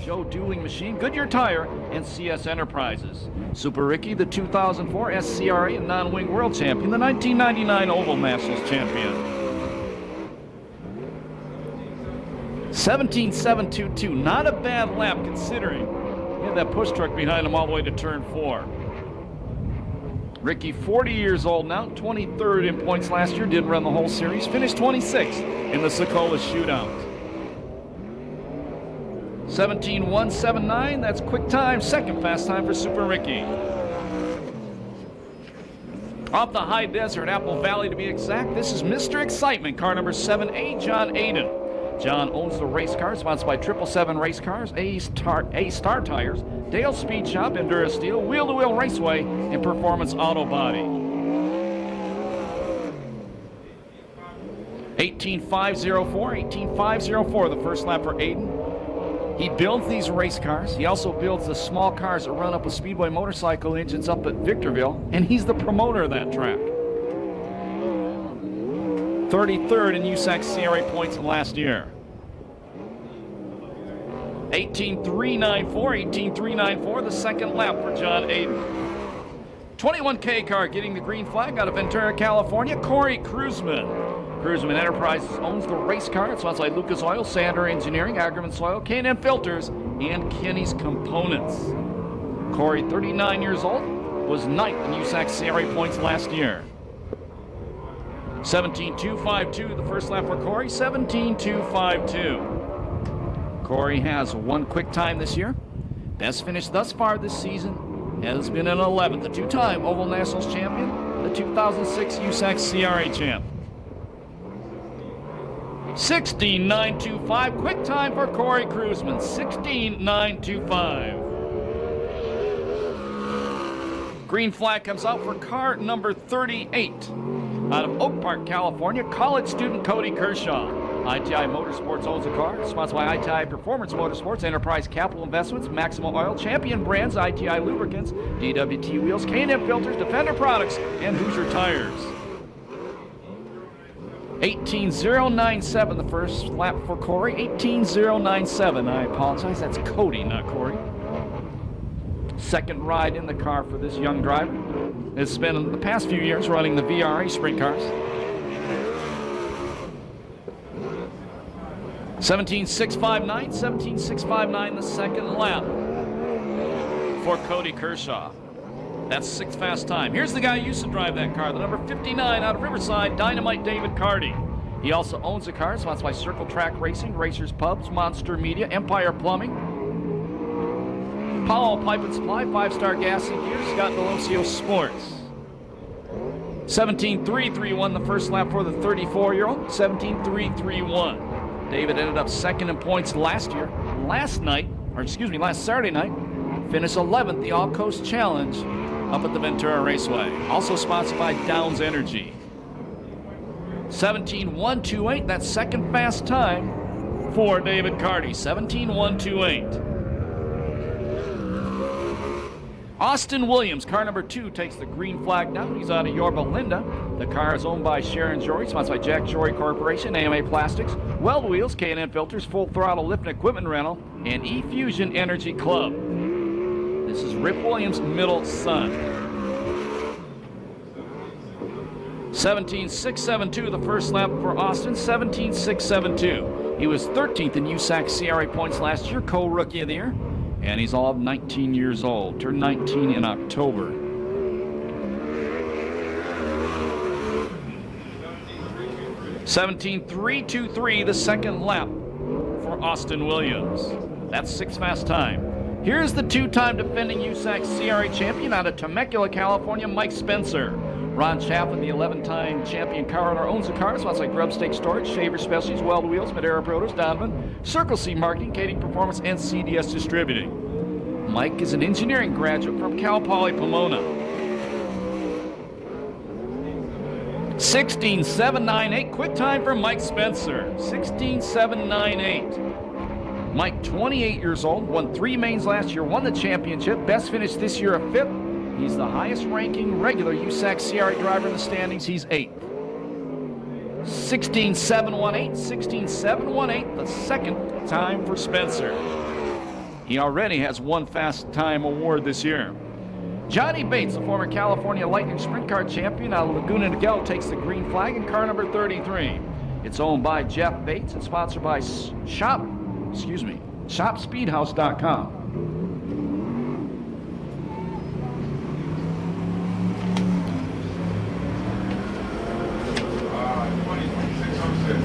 Joe Dueling Machine, Goodyear Tire, and CS Enterprises. Super Ricky, the 2004 SCRA and non-wing world champion, the 1999 Oval Nationals champion. 17.722, not a bad lap considering he had that push truck behind him all the way to turn 4. Ricky, 40 years old now, 23rd in points last year, didn't run the whole series, finished 26th in the Sokola shootout. 17.179, that's quick time, second fast time for Super Ricky. Off the high desert, Apple Valley to be exact, this is Mr. Excitement, car number 7A, John Aiden. John owns the race car, sponsored by 777 Race Cars, A-Star Tires, Dale Speed Shop, Endura Steel, Wheel to Wheel Raceway, and Performance Auto Body. 18.504, the first lap for Aiden. He builds these race cars. He also builds the small cars that run up with Speedway motorcycle engines up at Victorville, and he's the promoter of that track. 33rd in USAC CRA points last year. 18.394, the second lap for John Aiden. 21K car getting the green flag out of Ventura, California, Corey Cruzman. Cruzman Enterprises owns the race car. It's sponsored by Lucas Oil, Sander Engineering, Ackerman Soil, K&M Filters, and Kenny's Components. Corey, 39 years old, was ninth in USAC CRA points last year. 17.252, the first lap for Corey, 17.252. Corey has one quick time this year. Best finish thus far this season has been an 11th, the two-time Oval Nationals champion, the 2006 USAC CRA champ. 16.925, quick time for Corey Cruzman, 16.925. Green flag comes out for car number 38. Out of Oak Park, California, college student Cody Kershaw. ITI Motorsports owns the car, sponsored by ITI Performance Motorsports, Enterprise Capital Investments, Maximum Oil, Champion Brands, ITI Lubricants, DWT Wheels, K&M Filters, Defender Products, and Hoosier Tires. 18.097, the first lap for Corey, 18.097. I apologize, that's Cody, not Corey. Second ride in the car for this young driver. It's been in the past few years running the VRA sprint cars. 17.659, the second lap for Cody Kershaw. That's sixth fast time. Here's the guy who used to drive that car, the number 59 out of Riverside, Dynamite David Carty. He also owns the car, sponsored by Circle Track Racing, Racers Pubs, Monster Media, Empire Plumbing, Powell Pipe and Supply, 5-Star Gas and Gear, Scott Delosio Sports. 17.331, the first lap for the 34-year-old, 17.331. David ended up second in points last Saturday night, finished 11th, the All Coast Challenge up at the Ventura Raceway. Also sponsored by Downs Energy. 17.128, that's second fast time for David Carty, 17.128. Austin Williams, car number 2, takes the green flag down. He's out of Yorba Linda. The car is owned by Sharon Jory, sponsored by Jack Jory Corporation, AMA Plastics, Weld Wheels, K&N Filters, Full Throttle Lift and Equipment Rental, and E-Fusion Energy Club. This is Rip Williams' middle son. 17.672, the first lap for Austin, 17.672. He was 13th in USAC CRA points last year, co-rookie of the year. And he's all of 19 years old. Turned 19 in October. 17.323, the second lap for Austin Williams. That's sixth fast time. Here's the two-time defending USAC CRA champion out of Temecula, California, Mike Spencer. Ron Chaplin, the 11-time champion car owner, owns the car. Sponsored by Grub Steak Storage, Shaver Specialties, Weld Wheels, Madera Produce, Donovan, Circle C Marketing, Kading Performance, and CDS Distributing. Mike is an engineering graduate from Cal Poly Pomona. 16.798, quick time for Mike Spencer. 16.798. Mike, 28 years old, won 3 mains last year, won the championship, best finish this year, a 5th. He's the highest ranking regular USAC CRA driver in the standings. He's 8th. 16.718, 16.718, the second time for Spencer. He already has one Fast Time award this year. Johnny Bates, the former California Lightning Sprint Car champion out of Laguna Niguel, takes the green flag in car number 33. It's owned by Jeff Bates and sponsored by ShopSpeedhouse.com.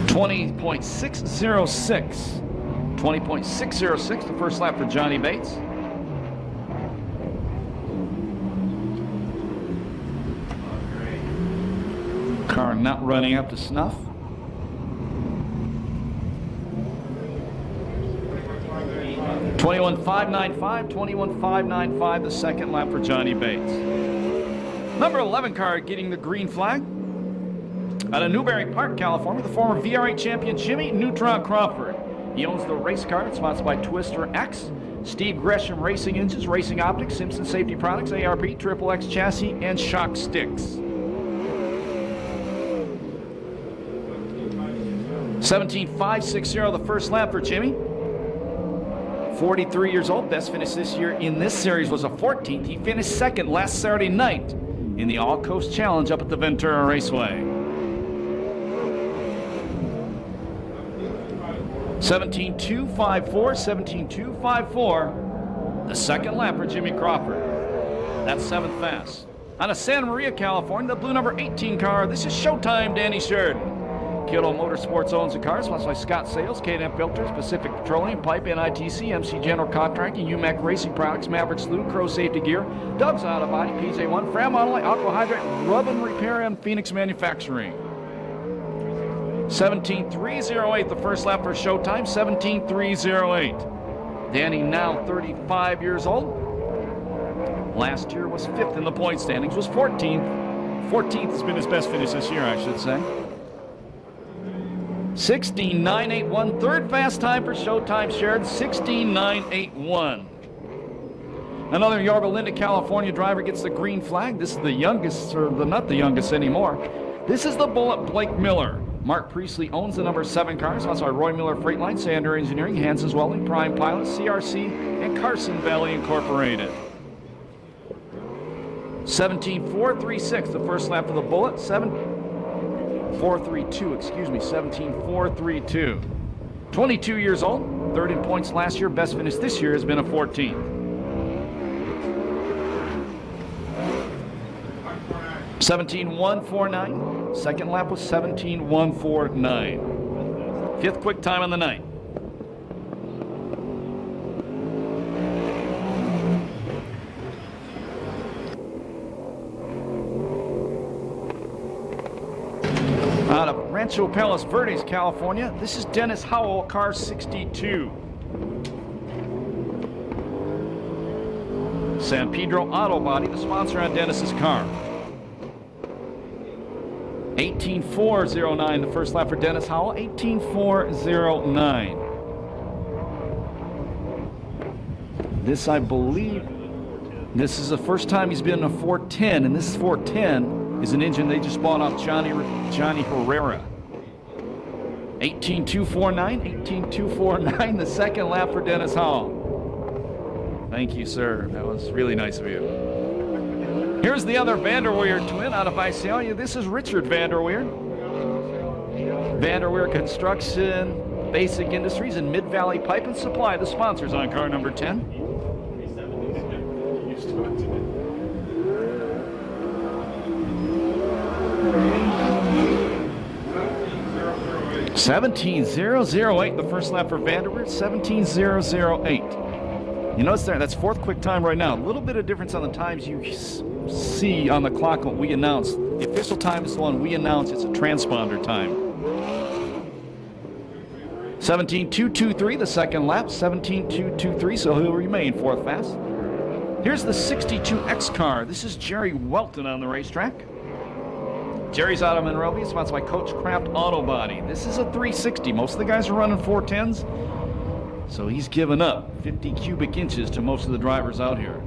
$20.606, the first lap for Johnny Bates. Car not running up to snuff. $21.595, the second lap for Johnny Bates. Number 11 car getting the green flag. Out of Newberry Park, California, the former VRA champion Jimmy Neutron Crawford. He owns the race car. It's sponsored by Twister X, Steve Gresham Racing Engines, Racing Optics, Simpson Safety Products, ARP, Triple X Chassis, and Shock Sticks. 17.560, the first lap for Jimmy. 43 years old. Best finish this year in this series was a 14th. He finished second last Saturday night in the All Coast Challenge up at the Ventura Raceway. 17.254, the second lap for Jimmy Crawford. That's seventh fast. Out of Santa Maria, California, the blue number 18 car, this is Showtime Danny Sheridan. Kyoto Motorsports owns the cars, sponsored by Scott Sales, K&M Filters, Pacific Petroleum, Pipe, NITC, MC General Contracting, UMAC Racing Products, Mavericks Lube, Crow Safety Gear, Doug's Auto Body, PJ1, Fram Auto Light, Aqua Hydrate, Rub and Repair, and Phoenix Manufacturing. 17.308, the first lap for Showtime, 17.308. Danny now 35 years old. Last year was 5th in the point standings, was 14th. 14th has been his best finish this year, I should say. 16.981, third fast time for Showtime Sheridan, 16.981. Another Yorba Linda, California driver gets the green flag. This is the youngest, or not the youngest anymore. This is the Bullet Blake Miller. Mark Priestley owns the number 7 cars. That's our Roy Miller Freightline, Sander Engineering, Hans's Welding, Prime Pilots, CRC, and Carson Valley Incorporated. 17.436, the first lap of the Bullet. 17.432. 22 years old, third in points last year. Best finish this year has been a 14th. 17.149. Second lap was 17.149. Fifth quick time on the night. Out of Rancho Palos Verdes, California, this is Dennis Howell, car 62. San Pedro Auto Body, the sponsor on Dennis's car. 18.409, the first lap for Dennis Howell, 18.409. This, I believe, this is the first time he's been in a 410, and this 410 is an engine they just bought off Johnny Herrera. 18.249, 18.249, the second lap for Dennis Howell. Thank you, sir. That was really nice of you. Here's the other Vanderweer twin out of Visalia. This is Richard Vanderweer. Vanderweer Construction, Basic Industries, and Mid-Valley Pipe and Supply, the sponsors on car number 10. $17.008, the first lap for Vanderweer, 17.008. You notice there, that's fourth quick time right now. A little bit of difference on the times you see on the clock when we announce. The official time is the one we announce. It's a transponder time. 17.223, the second lap, 17.223, so he'll remain fourth fast. Here's the 62X car. This is Jerry Welton on the racetrack. Jerry's out of Monrovia, sponsored by Coach Craft Auto Body. This is a 360. Most of the guys are running 410s, so he's given up 50 cubic inches to most of the drivers out here.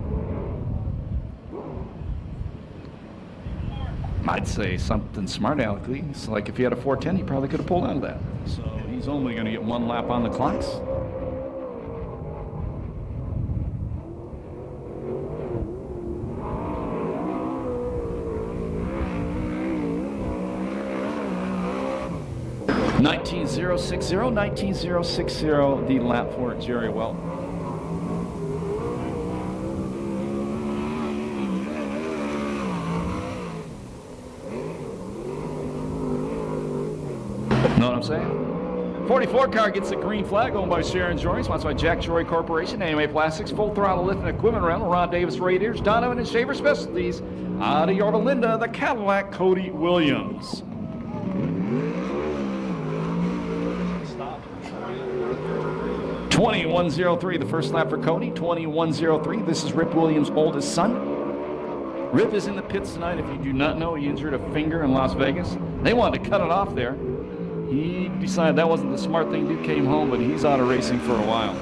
I'd say something smart, Alec. It's like if he had a 410, he probably could have pulled out of that. So he's only going to get one lap on the clocks. 19.060, 19.060, the lap for Jerry Welt. Know what I'm saying? 44 car gets the green flag, owned by Sharon Jory, sponsored by Jack Jory Corporation, AMA Plastics, Full Throttle Lift and Equipment Rental, Ron Davis Radiators, Donovan and Shaver Specialties, out of Yorba Linda, the Cadillac Cody Williams. Stop. 21.03, the first lap for Cody, 21.03. This is Rip Williams' oldest son. Rip is in the pits tonight. If you do not know, he injured a finger in Las Vegas. They wanted to cut it off there. He decided that wasn't the smart thing to do, came home, but he's out of racing for a while.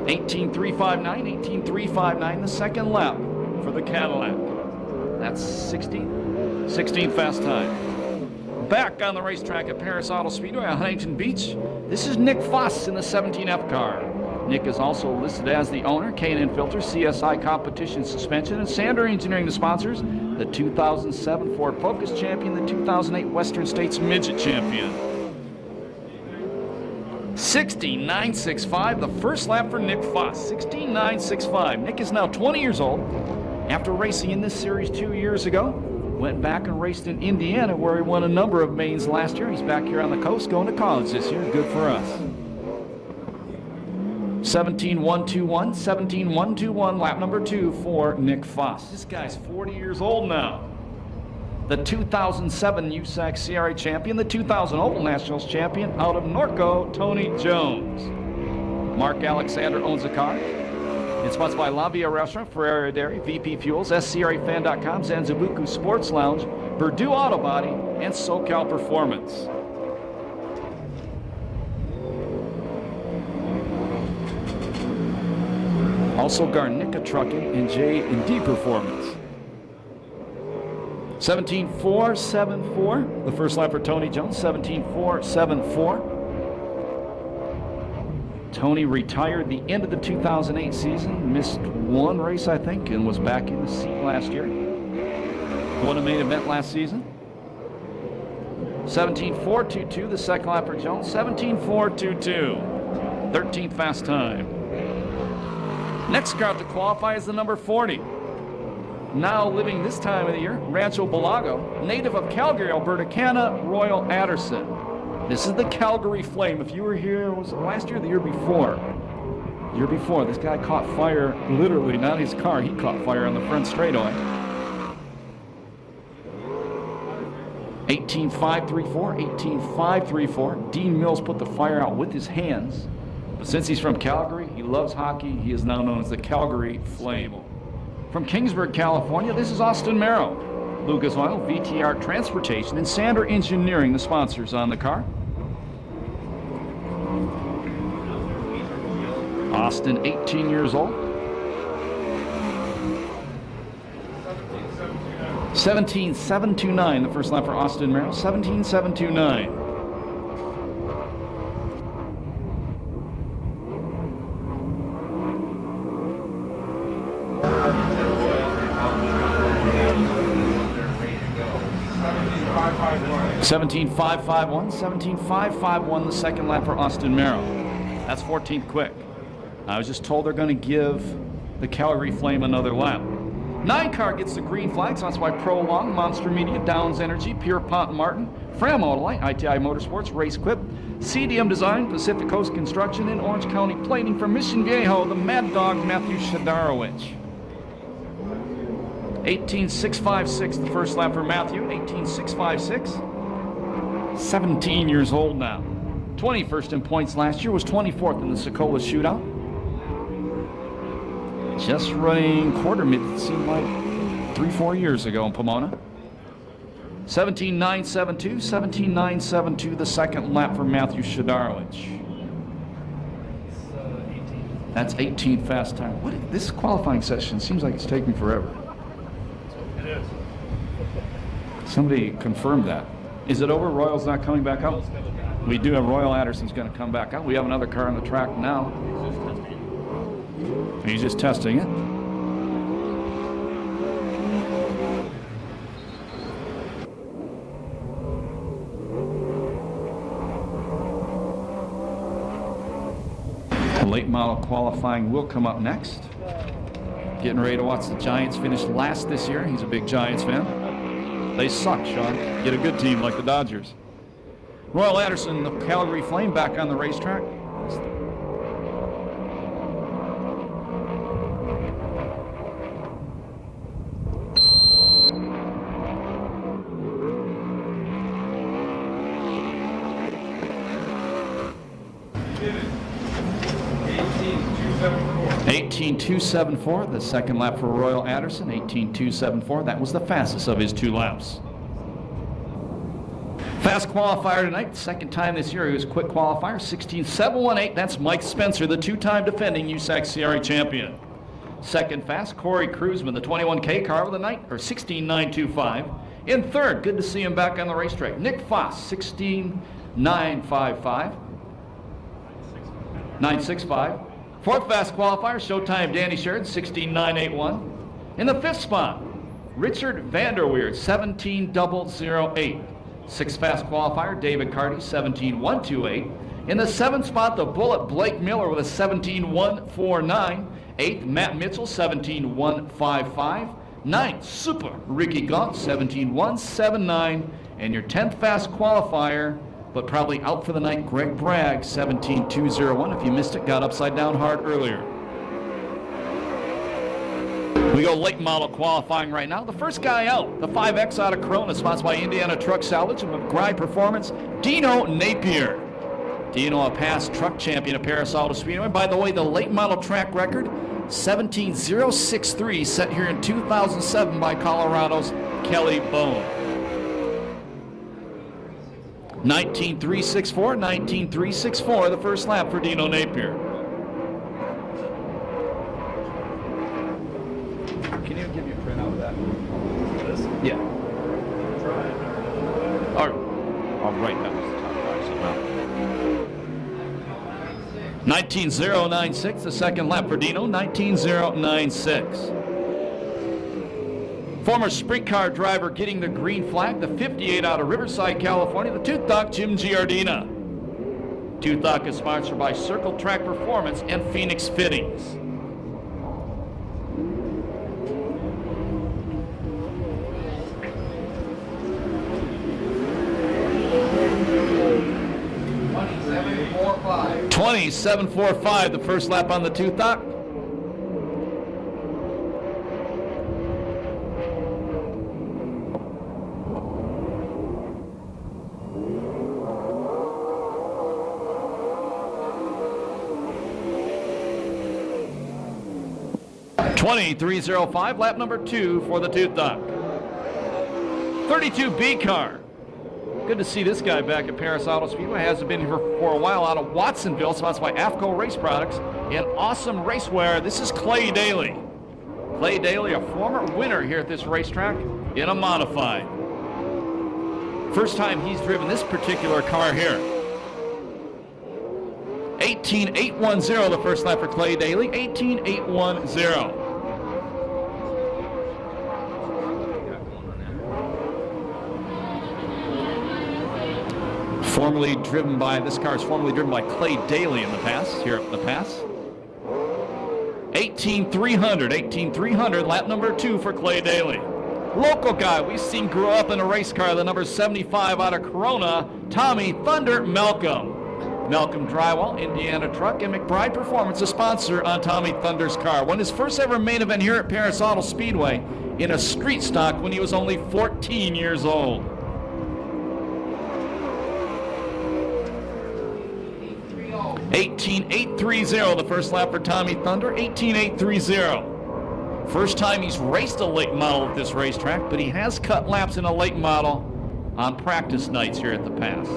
18.359, 18.359, the second lap for the Cadillac. That's 16th fast time. Back on the racetrack at Perris Auto Speedway on Huntington Beach, this is Nick Foss in the 17F car. Nick is also listed as the owner, K&N Filter, CSI Competition Suspension, and Sander Engineering, the sponsors, the 2007 Ford Focus champion, the 2008 Western States Midget champion. 16.965, the first lap for Nick Foss, 16.965. Nick is now 20 years old. After racing in this series 2 years ago, went back and raced in Indiana, where he won a number of mains last year. He's back here on the coast going to college this year. Good for us. 17.121, 17.121, lap number 2 for Nick Foss. This guy's 40 years old now. The 2007 USAC CRA champion, the 2000 Oval Nationals champion out of Norco, Tony Jones. Mark Alexander owns the car. It's sponsored by La Via Restaurant, Ferrari Dairy, VP Fuels, SCRAFan.com, Zanzibuku Sports Lounge, Purdue Auto Body, and SoCal Performance. Also Garnica Trucking and J&D Performance. 17.474, the first lap for Tony Jones, 17.474. Tony retired the end of the 2008 season, missed one race, I think, and was back in the seat last year. Won a main event last season. 17.422, the second lap for Jones, 17.422, 13th fast time. Next car to qualify is the number 40. Now living this time of the year, Rancho Balago, native of Calgary, Alberta, Canada, Royal Anderson. This is the Calgary Flame. If you were here, was it last year or the year before? The year before, this guy caught fire, literally, not his car, he caught fire on the front straightaway. 18.534, 18.534. Dean Mills put the fire out with his hands. But since he's from Calgary, he loves hockey, he is now known as the Calgary Flame. From Kingsburg, California, this is Austin Merrow. Lucas Oil, VTR Transportation, and Sander Engineering, the sponsors on the car. Austin, 18 years old. 17.729, the first lap for Austin Merrow, 17.729. 17.551, 17.551, the second lap for Austin Merrow. That's 14th quick. I was just told they're going to give the Calgary Flame another lap. 9 car gets the green flag, sponsored by Prolong, Monster Media, Downs Energy, Pierpont Martin, Fram Autolite, ITI Motorsports, Race Quip, CDM Design, Pacific Coast Construction, and Orange County Plating from Mission Viejo, the Mad Dog Matthew Shadarowicz. 18.656, the first lap for Matthew, 18.656. 17 years old now. 21st in points last year, was 24th in the Sokola shootout. Just running quarter mid, it seemed like 3-4 years ago in Pomona. 17.972, 17.972, the second lap for Matthew Shadarowicz. That's 18th fast time. This qualifying session seems like it's taking forever. It is. Somebody confirmed that. Is it over? Royal's not coming back out? We do have Royal Anderson's going to come back out. We have another car on the track now. He's just testing it. late model qualifying will come up next. Getting ready to watch the Giants finish last this year. He's a big Giants fan. They suck, Sean. Get a good team like the Dodgers. Royal Anderson, the Calgary Flame, back on the racetrack. .18.274, the second lap for Royal Anderson. 18.274. That was the fastest of his 2 laps. Fast qualifier tonight, second time this year he was a quick qualifier, 16.718. That's Mike Spencer, the 2-time defending USAC CRA champion. Second fast, Corey Kruzman, the 21K car of the night, or 16.925. In third, good to see him back on the racetrack, Nick Foss, 16.955. 965. Fourth fast qualifier, Showtime Danny Sheridan, 16.981. In the fifth spot, Richard Vanderweerd, 17.008. Sixth fast qualifier, David Carty, 17.128. In the seventh spot, the Bullet Blake Miller with a 17.149. Eighth, Matt Mitchell, 17.155. Ninth, Super Ricky Gaunt, 17.179. And your 10th fast qualifier, but probably out for the night, Greg Bragg, 17.201. If you missed it, got upside down hard earlier. We go late model qualifying right now. The first guy out, the 5X out of Corona, sponsored by Indiana Truck Salvage and McBride Performance, Dino Napier. Dino, a past truck champion at Perris Speedway. By the way, the late model track record, 17.063, set here in 2007 by Colorado's Kelly Bone. 19.364, 19.364, the first lap for Dino Napier. Can you give me a print out of that? This? Yeah. Try. I'll write that was the top price. 19.096, the second lap for Dino, 19.096. Former sprint car driver getting the green flag, the 58 out of Riverside, California, the Tooth Doc, Jim Giardina. Tooth Doc is sponsored by Circle Track Performance and Phoenix Fittings. .2745, the first lap on the Tooth Doc. .2305, lap number 2 for the Tooth Doc. 32B car. Good to see this guy back at Perris Auto Speedway. Hasn't been here for a while, out of Watsonville, sponsored by AFCO Race Products and Awesome Racewear. This is Clay Daly. Clay Daly, a former winner here at this racetrack in a modified. First time he's driven this particular car here. 18.810, the first lap for Clay Daly. 18.810. Formerly driven by, this car is formerly driven by Clay Daly in the past, here at the pass. 18.300, lap number 2 for Clay Daly. Local guy we've seen grow up in a race car, the number 75 out of Corona, Tommy Thunder Malcolm. Malcolm Drywall, Indiana Truck, and McBride Performance, a sponsor on Tommy Thunder's car. Won his first ever main event here at Perris Auto Speedway in a street stock when he was only 14 years old. 18.830, the first lap for Tommy Thunder, 18.830. First time he's raced a late model at this racetrack, but he has cut laps in a late model on practice nights here at the pass.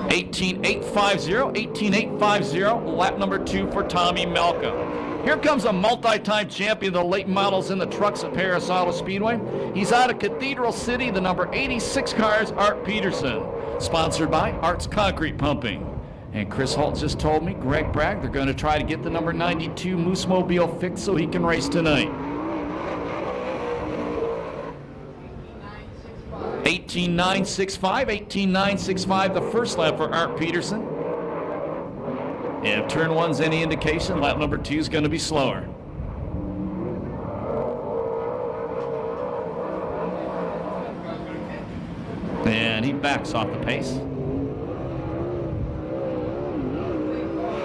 18.850, lap number 2 for Tommy Malcolm. Here comes a multi-time champion of the late models in the trucks at Perris Auto Speedway. He's out of Cathedral City, the number 86 cars, Art Peterson. Sponsored by Art's Concrete Pumping. And Chris Holt just told me, Greg Bragg, they're going to try to get the number 92 Moose Mobile fixed so he can race tonight. 18.965, 18.965 the first lap for Art Peterson. And if turn one's any indication, lap number 2 is going to be slower. And he backs off the pace.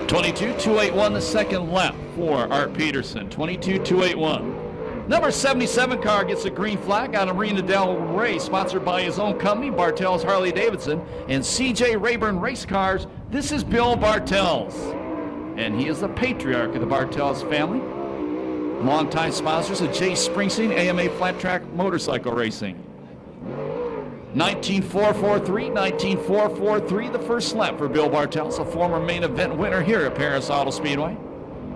22.281 the second lap for Art Peterson. 22.281. Number 77 car gets a green flag out of Marina Del Rey, sponsored by his own company, Bartels Harley Davidson, and CJ Rayburn Race Cars. This is Bill Bartels, and he is the patriarch of the Bartels family. Longtime sponsors of Jay Springsteen AMA Flat Track Motorcycle Racing. 19.443, 19.443 the first lap for Bill Bartels, a former main event winner here at Perris Auto Speedway.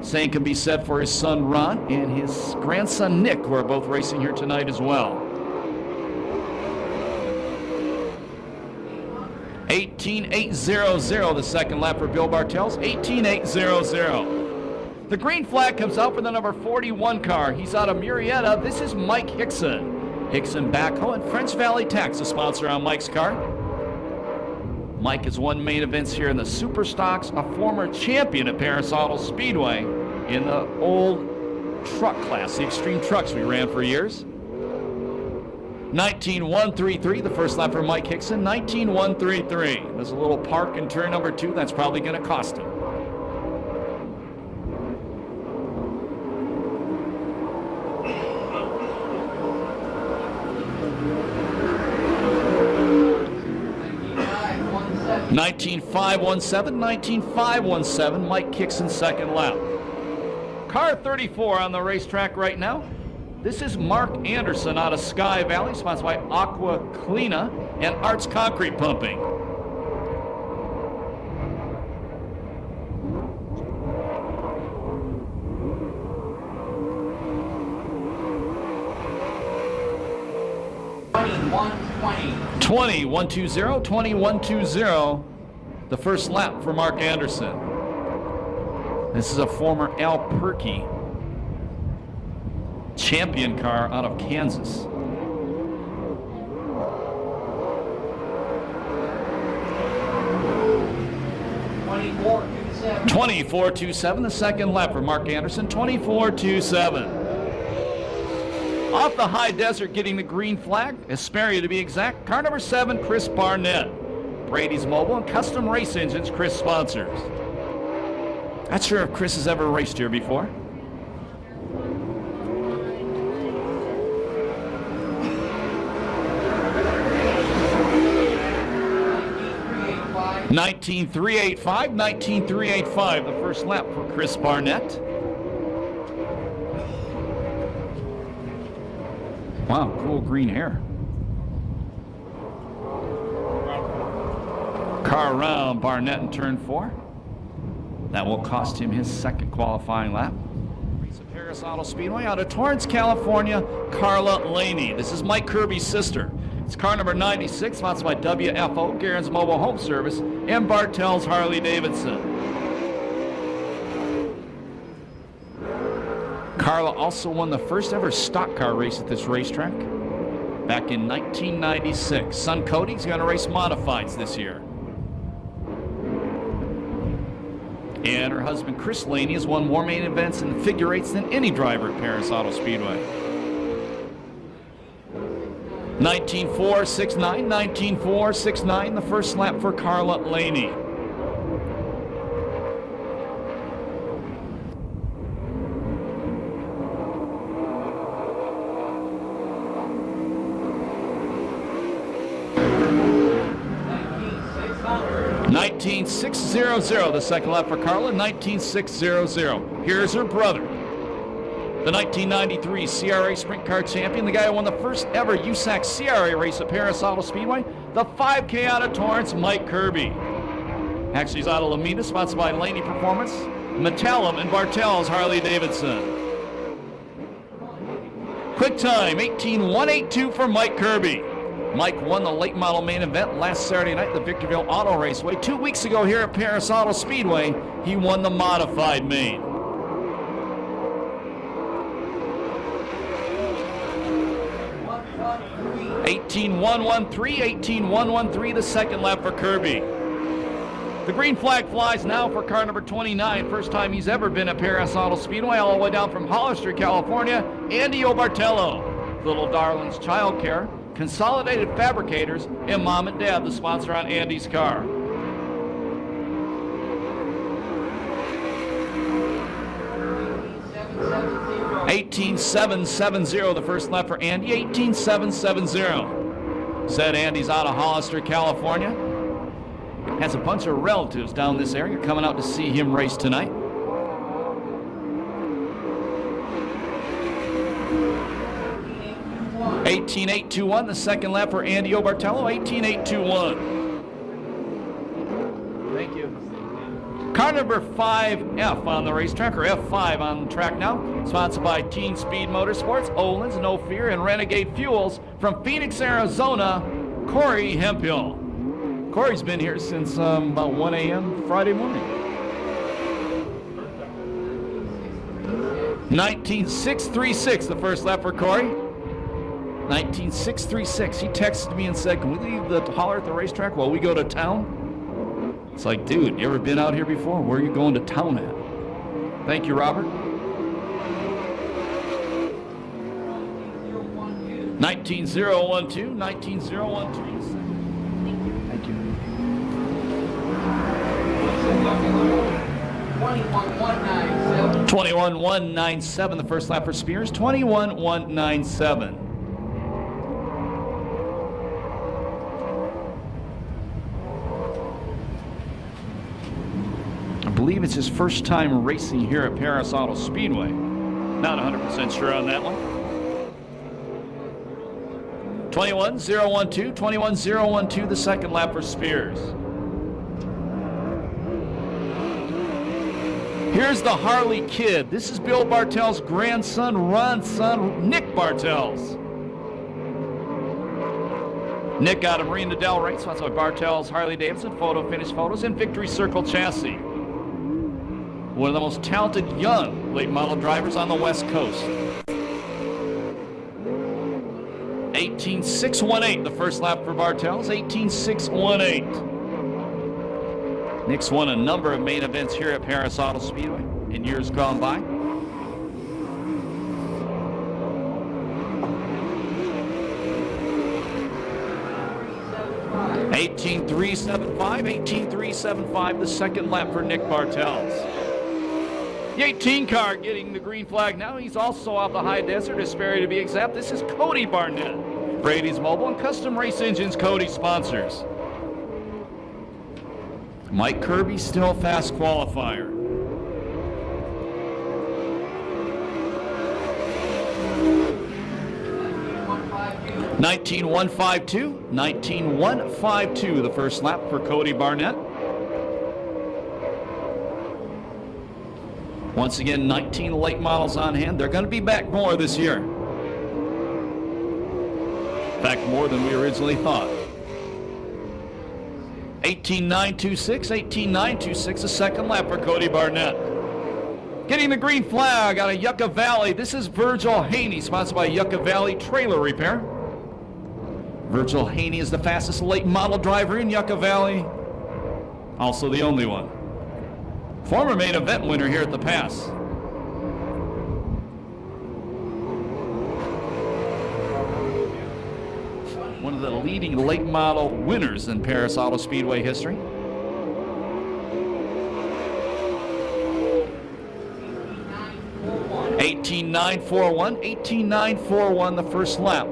Same can be said for his son Ron and his grandson Nick, who are both racing here tonight as well. 18.800 the second lap for Bill Bartels, 18.800. The green flag comes out for the number 41 car. He's out of Murrieta. This is Mike Hickson. Hickson Backhoe and French Valley Tax, a sponsor on Mike's car. Mike has won main events here in the Super Stocks, a former champion at Perris Auto Speedway in the old truck class, the extreme trucks we ran for years. 19.133, the first lap for Mike Hickson, 19.133. There's a little park in turn number 2. That's probably going to cost him. $19.517, Mike Hickson second lap. Car 34 on the racetrack right now. This is Mark Anderson out of Sky Valley, sponsored by Aqua Cleana and Arts Concrete Pumping. $21.20, the first lap for Mark Anderson. This is a former Al Perkey champion car out of Kansas. $24.27, the second lap for Mark Anderson, $24.27. Off the high desert getting the green flag, Hesperia to be exact, car number 7, Chris Barnett. Brady's Mobile and Custom Race Engines, Chris sponsors. Not sure if Chris has ever raced here before. $19.385, the first lap for Chris Barnett. Wow, cool green hair. Car around Barnett in turn 4. That will cost him his second qualifying lap. Race at Perris Auto Speedway out of Torrance, California, Carla Laney. This is Mike Kirby's sister. It's car number 96, sponsored by WFO, Garen's Mobile Home Service, and Bartels Harley Davidson. Carla also won the first ever stock car race at this racetrack back in 1996. Son Cody's going to race modifieds this year. And her husband Chris Laney has won more main events in figure eights than any driver at Perris Auto Speedway. 19.469, 19.469, the first lap for Carla Laney. $19.600, the second lap for Carla, $19.600. Here's her brother, the 1993 CRA Sprint Car Champion, the guy who won the first ever USAC CRA race at Perris Auto Speedway, the 5K out of Torrance, Mike Kirby. Actually, he's out of Lameda, sponsored by Laney Performance, Metallum, and Bartels Harley Davidson. Quick time, 18.182 for Mike Kirby. Mike won the late model main event last Saturday night at the Victorville Auto Raceway. 2 weeks ago here at Perris Auto Speedway, he won the modified main. 18-1-1-3, 18-1-1-3, the second lap for Kirby. The green flag flies now for car number 29. First time he's ever been at Perris Auto Speedway, all the way down from Hollister, California. Andy Obartello, Little Darling's Child Care, Consolidated Fabricators, and Mom and Dad, the sponsor on Andy's car. (18-7-7-0) the first lap for Andy. 18-7-7-0. Said Andy's out of Hollister, California. Has a bunch of relatives down this area coming out to see him race tonight. (18-8-2-1) the second lap for Andy Obartello. 18-8-2-1. Thank you. Car number 5F on the racetrack, or F5 on the track now, sponsored by Teen Speed Motorsports, Olin's, No Fear, and Renegade Fuels. From Phoenix, Arizona, Corey Hemphill. Corey's been here since about 1 a.m. Friday morning. 19-6-3-6, the first lap for Corey. 19-6-3-6. He texted me and said, "Can we leave the holler at the racetrack while we go to town?" It's like, dude, you ever been out here before? Where are you going to town at? Thank you, Robert. 19-0-1-2, 19-0-1-2. Thank you. 21-1-9-7, the first lap for Spears. 21-1-9-7. I believe it's his first time racing here at Perris Auto Speedway. Not 100% sure on that one. 21-0-1-2, 21-0-1-2, the second lap for Spears. Here's the Harley Kid. This is Bill Bartell's grandson, Ron's son, Nick Bartell's. Nick got a Marina Del Rey, sponsored by Bartell's Harley Davidson, photo finish photos, and Victory Circle chassis. One of the most talented young late model drivers on the West Coast. 18-6-1-8, the first lap for Bartell's. 18-6-1-8. Nick's won a number of main events here at Perris Auto Speedway in years gone by. (18-3-7-5), 18-3-7-5, the second lap for Nick Bartell's. The 18 car getting the green flag now. He's also off the high desert, Hesperia to be exact. This is Cody Barnett. Brady's Mobile and Custom Race Engines, Cody sponsors. Mike Kirby still fast qualifier. (19-1-5-2), 19-1-5-2, the first lap for Cody Barnett. Once again, 19 late models on hand. They're going to be back more this year. In fact, more than we originally thought. 18-9-2-6, 18-9-2-6, a second lap for Cody Barnett. Getting the green flag out of Yucca Valley. This is Virgil Haney, sponsored by Yucca Valley Trailer Repair. Virgil Haney is the fastest late model driver in Yucca Valley. Also the only one. Former main event winner here at the Pass. One of the leading late model winners in Perris Auto Speedway history. (18-9-4-1), 18-9-4-1, the first lap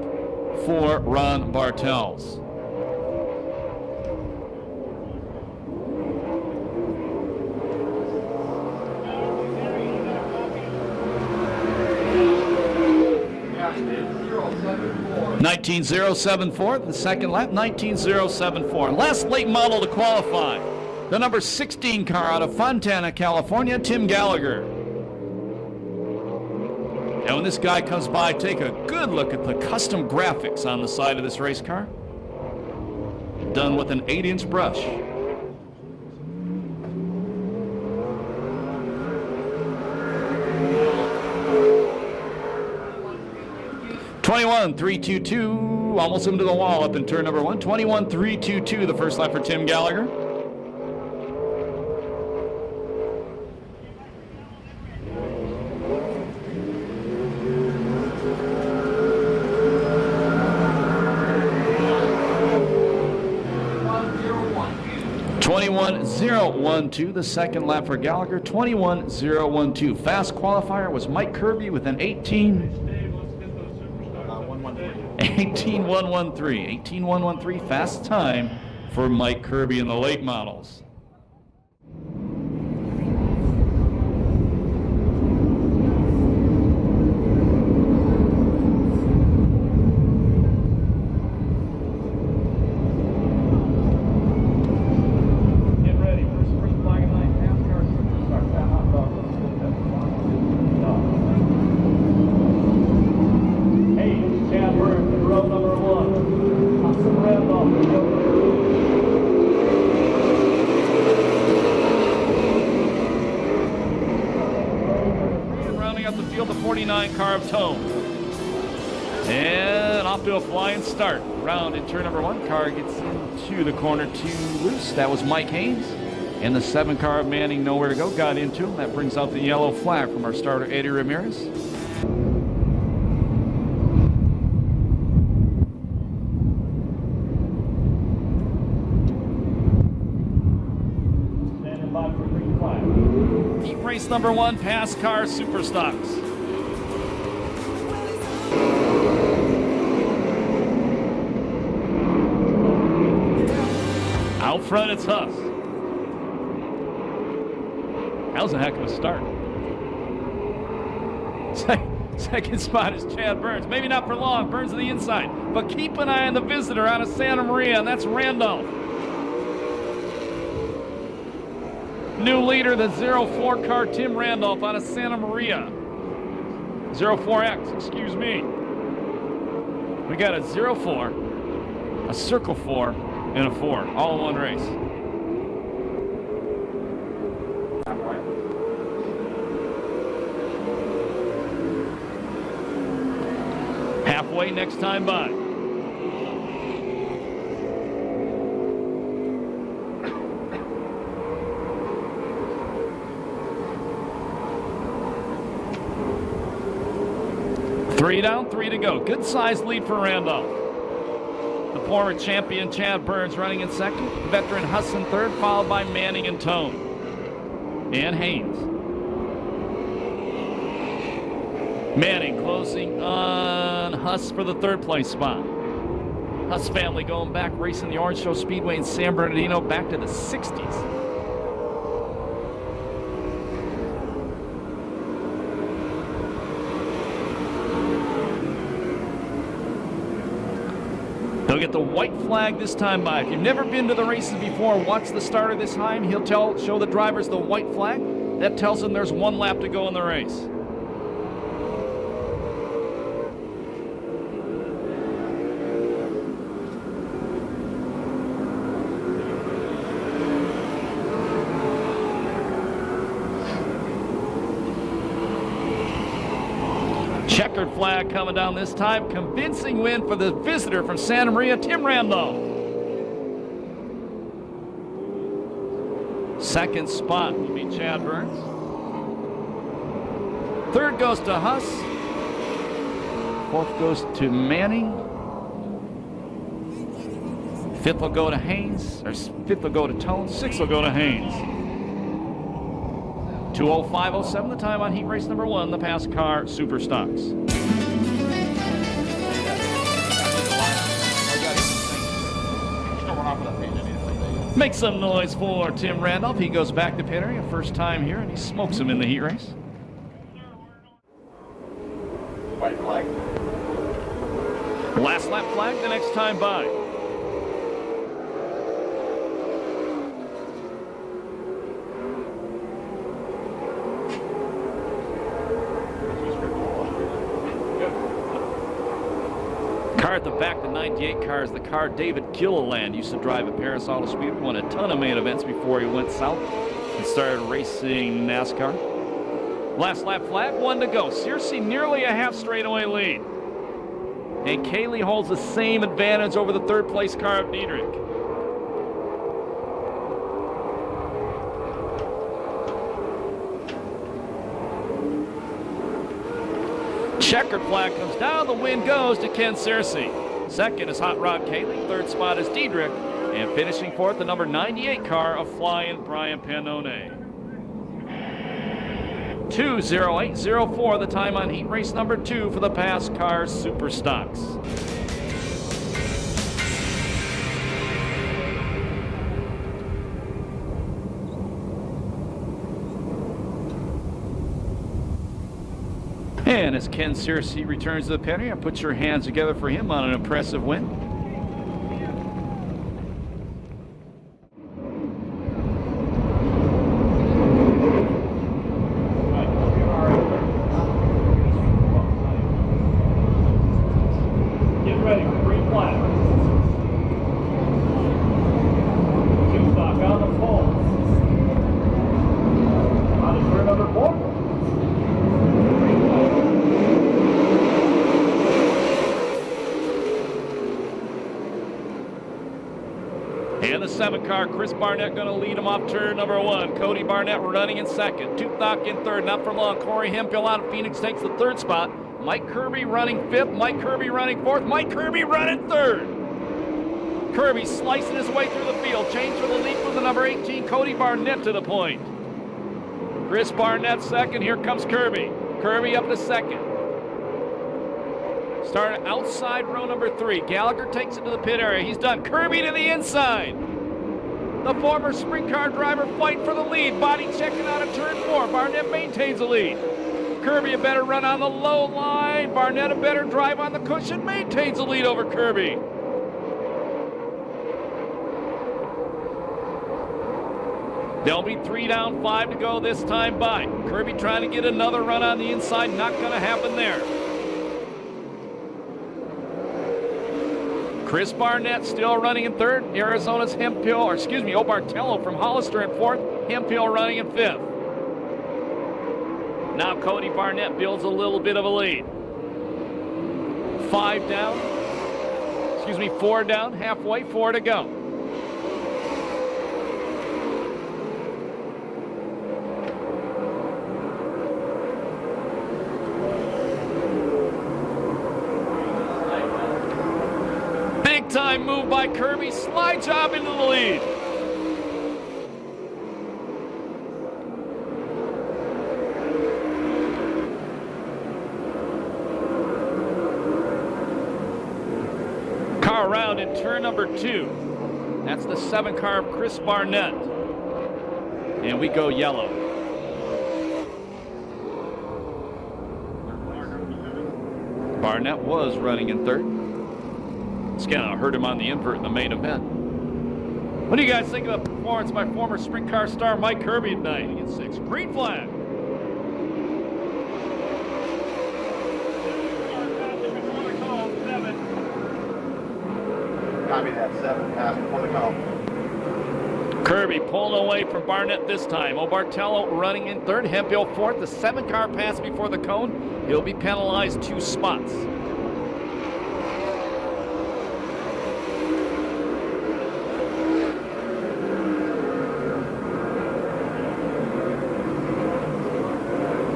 for Ron Bartels. (19-0-7-4), the second lap, 19-0-7-4. Last late model to qualify, the number 16 car out of Fontana, California, Tim Gallagher. And when this guy comes by, take a good look at the custom graphics on the side of this race car. Done with an 8-inch brush. (21-3-2-2), Ooh, almost into the wall up in turn number 1. 21.322, the first lap for Tim Gallagher. .21.012, the second lap for Gallagher. 21.012. Fast qualifier was Mike Kirby with an 18.113. Fast time for Mike Kirby in the late models. The 49 car of Tone. And off to a flying start. Round in turn number 1. Car gets into the corner 2 loose. That was Mike Haynes. And the 7 car of Manning, nowhere to go, got into him. That brings out the yellow flag from our starter, Eddie Ramirez. Standing by for green flag. Heat race number 1, pass car super stocks. Out front, it's Huss. That was a heck of a start. Second spot is Chad Burns. Maybe not for long. Burns to the inside. But keep an eye on the visitor out of Santa Maria, and that's Randolph. New leader, the 04 car, Tim Randolph out of Santa Maria. 04X, excuse me. We got a 04, a Circle 4, and a 4, all in one race. Halfway next time by. Three down, 3 to go. Good sized lead for Randolph. The former champion Chad Burns running in second. Veteran Huss in third, followed by Manning and Tone. And Haynes. Manning closing on Huss for the third place spot. Huss family going back racing the Orange Show Speedway in San Bernardino back to the 60s. They'll get the white flag this time by. If you've never been to the races before, watch the starter this time. He'll show the drivers the white flag. That tells them there's 1 lap to go in the race. Checkered flag coming down this time. Convincing win for the visitor from Santa Maria, Tim Randolph. Second spot will be Chad Burns. Third goes to Huss. Fourth goes to Manning. Fifth will go to Haynes. Or fifth will go to Tone. Sixth will go to Haynes. 2:05:07 the time on heat race number 1, the pass car super stocks. Make some noise for Tim Randolph. He goes back to pit area, first time here, and he smokes him in the heat race. White flag. Last lap flag the next time by. Car at the back, the 98 car, is the car David Gilliland used to drive at Perris Auto Speedway. Won a ton of main events before he went south and started racing NASCAR. Last lap flag, 1 to go. Searcy nearly a half straightaway lead. And Kaylee holds the same advantage over the third place car of Diedrich. Checkered flag comes down, the win goes to Ken Searcy. Second is Hot Rod Kaylee, third spot is Diedrich, and finishing fourth, the number 98 car of Flying Brian Pannone. 2:08.04 the time on heat race number 2 for the Pass Cars Super Stocks. And as Ken Searcy returns to the pennant, and put your hands together for him on an impressive win. Get ready for green flag. Two stock on the pole. On to turn number 4. And the 7 car, Chris Barnett going to lead him off turn number 1. Cody Barnett running in second. Toothnock in third. Not for long. Corey Hemphill out of Phoenix takes the third spot. Mike Kirby running 5th. Mike Kirby running 4th. Mike Kirby running 3rd. Kirby slicing his way through the field. Change for the lead from the number 18, Cody Barnett to the point. Chris Barnett second. Here comes Kirby. Kirby up to second. Started outside row number 3. Gallagher takes it to the pit area. He's done. Kirby to the inside. The former sprint car driver fight for the lead. Body checking out of turn 4. Barnett maintains the lead. Kirby a better run on the low line. Barnett a better drive on the cushion. Maintains the lead over Kirby. There'll be 3 down, 5 to go this time by. Kirby trying to get another run on the inside. Not going to happen there. Chris Barnett still running in 3rd. Arizona's Obartello from Hollister in 4th. Hemphill running in 5th. Now Cody Barnett builds a little bit of a lead. 4 down, halfway, 4 to go. Big time move by Kirby, slide job into the lead. Car around in turn number 2. That's the 7 car of Chris Barnett. And we go yellow. Barnett was running in 3rd. It's going to hurt him on the invert in the main event. What do you guys think of the performance by former sprint car star Mike Kirby tonight in 6? Green flag. Copy that, 7, pass before the call. Kirby pulling away from Barnett this time. Obartello running in 3rd. Hemphill 4th. The 7 car pass before the cone. He'll be penalized 2 spots.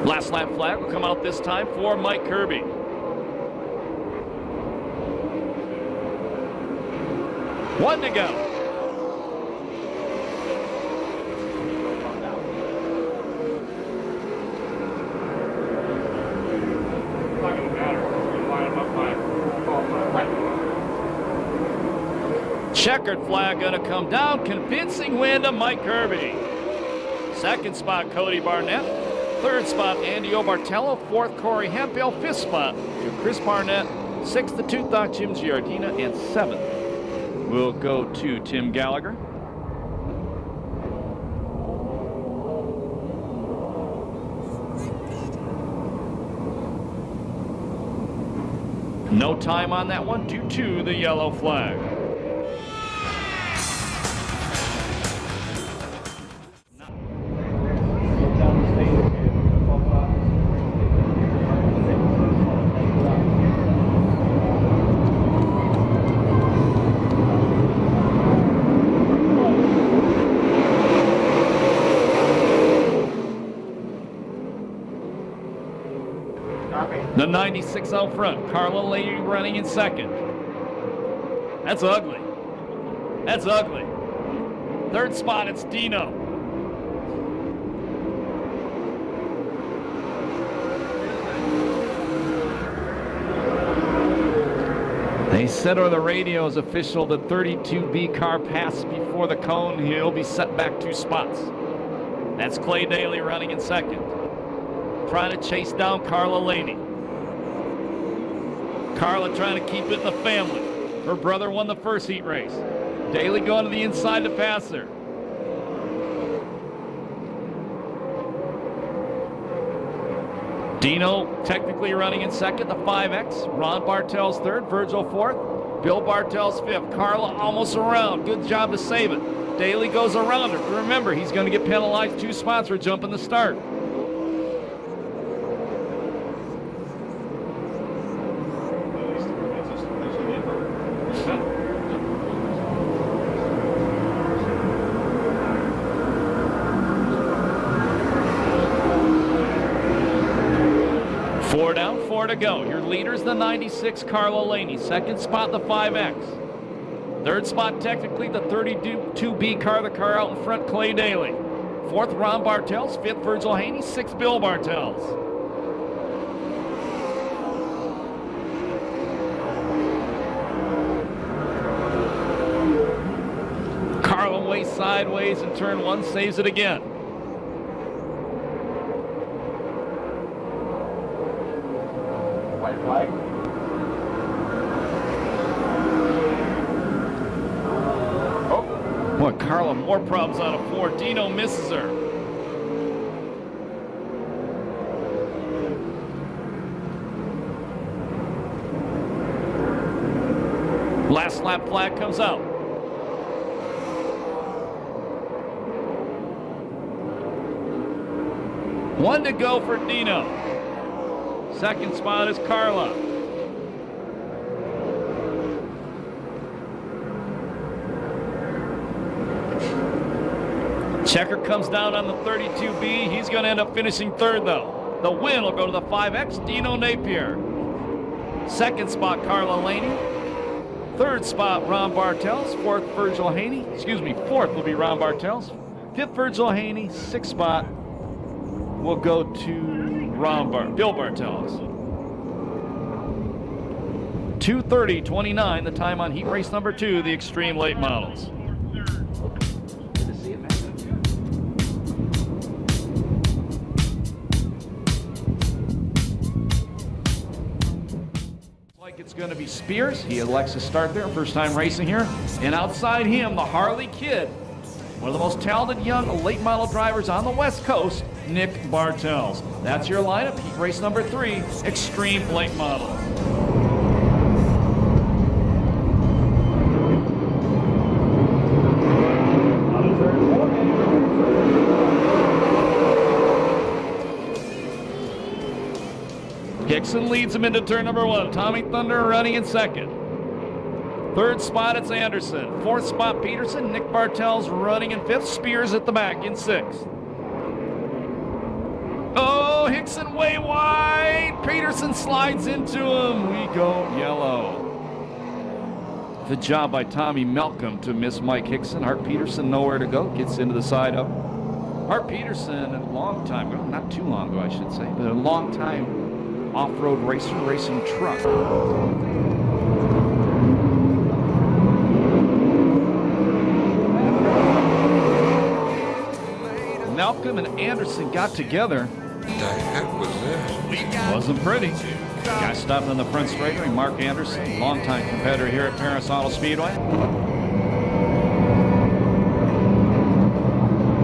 Last lap flag will come out this time for Mike Kirby. One to go. Checkered flag going to come down. Convincing win to Mike Kirby. 2nd spot, Cody Barnett. 3rd spot, Andy Obartello. 4th, Corey Hemphill. 5th spot, Chris Barnett. 6th, the Toothnock, Jim Giardina. And 7th will go to Tim Gallagher. No time on that one due to the yellow flag. The 96 out front, Carla Lady running in second. That's ugly. That's ugly. Third spot, it's Dino. They said over the radio as official the 32B car passed before the cone. He'll be set back 2 spots. That's Clay Daly running in second. Trying to chase down Carla Laney. Carla trying to keep it in the family. Her brother won the first heat race. Daly going to the inside to pass her. Dino technically running in second, the 5X. Ron Bartel's third, Virgil fourth. Bill Bartel's fifth. Carla almost around. Good job to save it. Daly goes around her. Remember, he's going to get penalized 2 spots for jumping the start. Four down, 4 to go. Your leader's the 96 Carla Laney. Second spot, the 5X. Third spot, technically, the 32B car, the car out in front, Clay Daly. Fourth, Ron Bartels. Fifth, Virgil Haney. Sixth, Bill Bartels. Carla way sideways in turn 1, saves it again. White flag. Oh. Boy, Carla, more problems out of 4. Dino misses her. Last lap flag comes out. One to go for Dino. Second spot is Carla. Checker comes down on the 32B. He's going to end up finishing third, though. The win will go to the 5X, Dino Napier. Second spot, Carla Laney. Third spot, Ron Bartels. Fourth, Virgil Haney. Fourth will be Ron Bartels. Fifth, Virgil Haney. Sixth spot will go to Bill Bartels. 2:30:29, the time on heat race number 2, the Extreme Late Models. Like it's going to be Spears. He elects to start there, first time racing here. And outside him, the Harley Kid, one of the most talented young late model drivers on the West Coast, Nick Bartels. That's your lineup, heat race number 3, Extreme Late Model. Hickson leads him into turn number 1. Tommy Thunder running in second. Third spot, it's Anderson. Fourth spot, Peterson. Nick Bartels running in fifth. Spears at the back in sixth. Oh, Hickson way wide. Peterson slides into him. We go yellow. Good job by Tommy Malcolm to miss Mike Hickson. Art Peterson nowhere to go. Gets into the side up. Art Peterson, a long time, well, not too long ago, I should say, but a long time off-road racer racing truck. Malcolm and Anderson got together. The heck was this? Wasn't pretty. Guy stopped on the front straightaway, Mark Anderson, longtime competitor here at Perris Auto Speedway.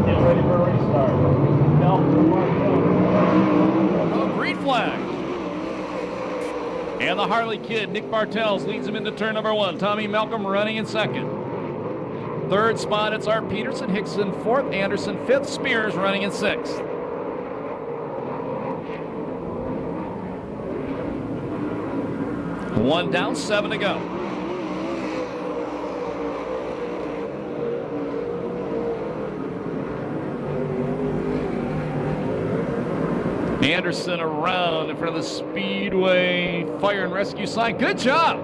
Get ready for a restart. Oh, green flag. And the Harley Kid, Nick Bartels, leads him into turn number 1. Tommy Malcolm running in second. Third spot, it's Art Peterson. Hickson fourth, Anderson fifth, Spears running in sixth. One down, 7 to go. Anderson around in front of the Speedway fire and rescue sign. Good job.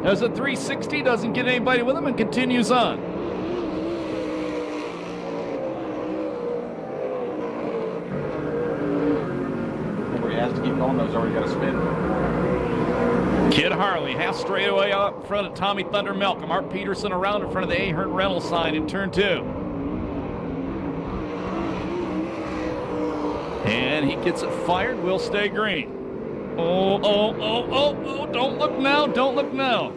Does a 360, doesn't get anybody with him, and continues on. Remember, he has to keep going, though. He's already got a spin. Kid Harley, half straightaway out in front of Tommy Thunder Malcolm. Art Peterson around in front of the Ahern Reynolds sign in turn 2. And he gets it fired. Will stay green. Oh, don't look now, don't look now.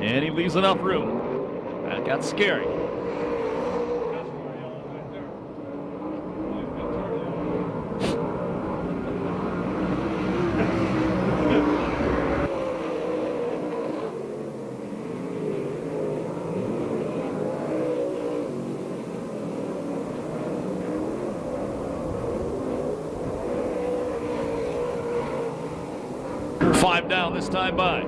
And he leaves enough room. That got scary. Five down this time by.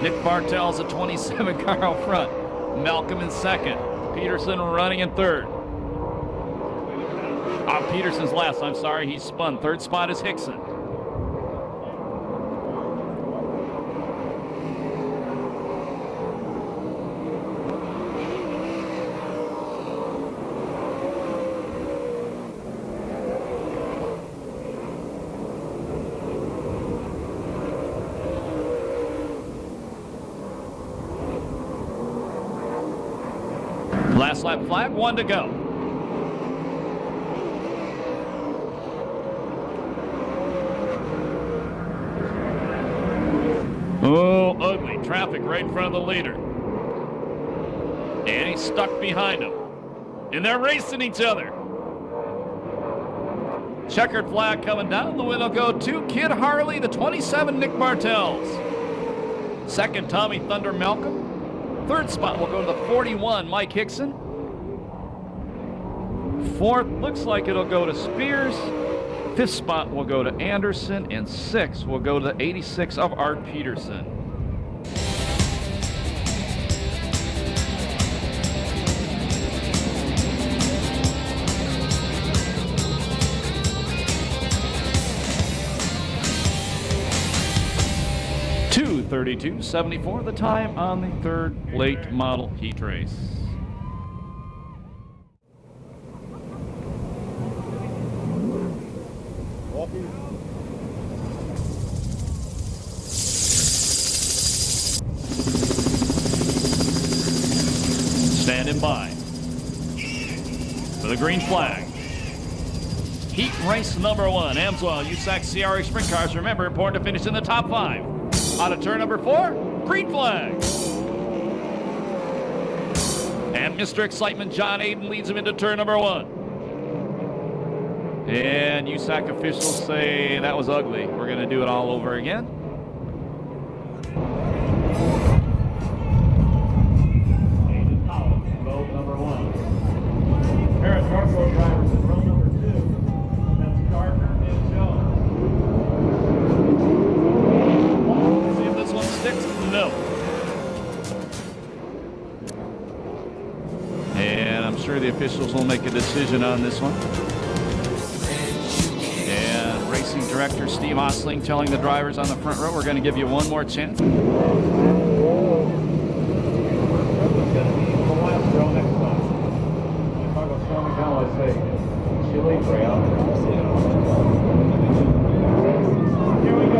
Nick Bartell's a 27 car out front. Malcolm in second. Peterson running in third. Peterson's last, I'm sorry, he spun. Third spot is Hickson. Last lap flag, 1 to go. Oh, ugly traffic right in front of the leader. And he's stuck behind him. And they're racing each other. Checkered flag coming down. The win will go to Kid Harley, the 27, Nick Bartels. Second, Tommy Thunder Malcolm. Third spot will go to the 41, Mike Hickson. Fourth, looks like it'll go to Spears. Fifth spot will go to Anderson. And sixth will go to the 86 of Art Peterson. .232.74 the time on the third late model heat race. Standing by for the green flag. Heat race number 1. Amsoil USAC CRA sprint cars. Remember, important to finish in the top 5. Out of turn number 4, green flag. And Mr. Excitement, John Aiden, leads him into turn number 1. And USAC officials say that was ugly. We're going to do it all over again. Aiden Powell, vote number 1. Perris Northroad drivers in row number 2. That's Gardner and Jones. Sticks? No. And I'm sure the officials will make a decision on this one. And racing director Steve Osling telling the drivers on the front row, we're going to give you one more chance. It's going to be the last row next time. If I go storming down, let's say, chilly for out. Here we go.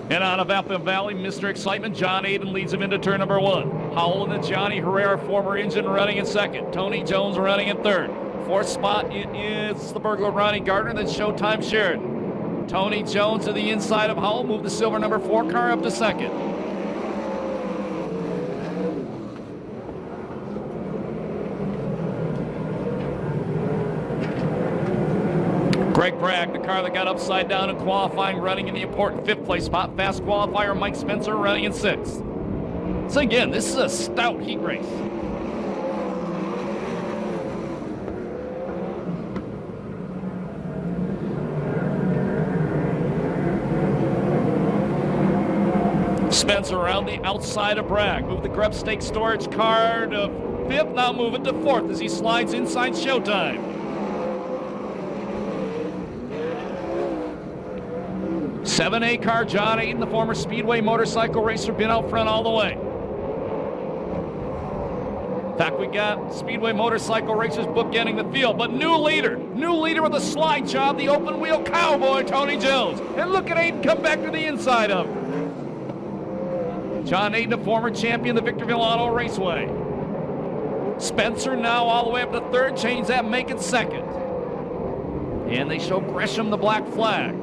And out of Apple Valley, Mr. Excitement, John Aiden leads him into turn number 1. Howell and the Johnny Herrera, former engine, running in second. Tony Jones running in third. Fourth spot, it is the burglar Ronnie Gardner, then Showtime Sheridan. Tony Jones to the inside of Howell, moved the silver number 4 car up to second. Greg Bragg, the car that got upside down in qualifying, running in the important 5th place spot. Fast qualifier Mike Spencer running in 6th. So again, this is a stout heat race. Spencer around the outside of Bragg. Move the grub stake storage car to fifth, now moving to fourth as he slides inside Showtime. '7A car, John Aiden, the former Speedway motorcycle racer, been out front all the way. In fact, we got Speedway motorcycle racers bookending the field, but new leader with a slide job, the open wheel cowboy, Tony Jones. And look at Aiden come back to the inside of him. John Aiden, a former champion of the Victorville Auto Raceway. Spencer now all the way up to third, change that, make it second. And they show Gresham the black flag.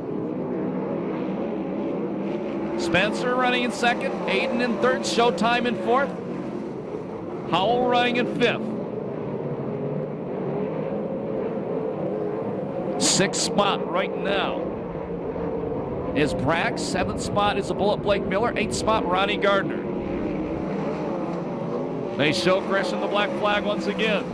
Spencer running in second, Aiden in third, Showtime in fourth, Howell running in fifth. Sixth spot right now is Bragg. Seventh spot is the Bullet Blake Miller. Eighth spot, Ronnie Gardner. They show Gresham the black flag once again.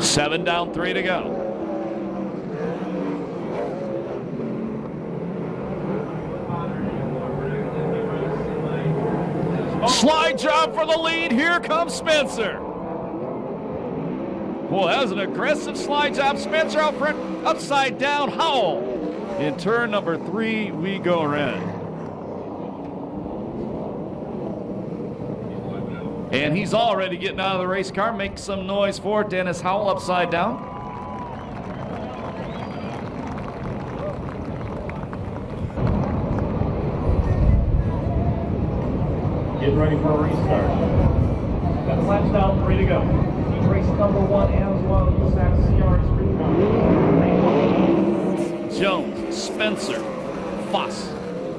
Seven down, 3 to go. Slide job for the lead. Here comes Spencer. Well, that was an aggressive slide job. Spencer out front, upside down. Howell. In turn number 3, we go red. And he's already getting out of the race car. Make some noise for Dennis Howell upside down. Getting ready for a restart. Got the laps down, 3 to go. He's race number 1 as well, USAC CRA Sprint Car. Jones, Spencer, Foss,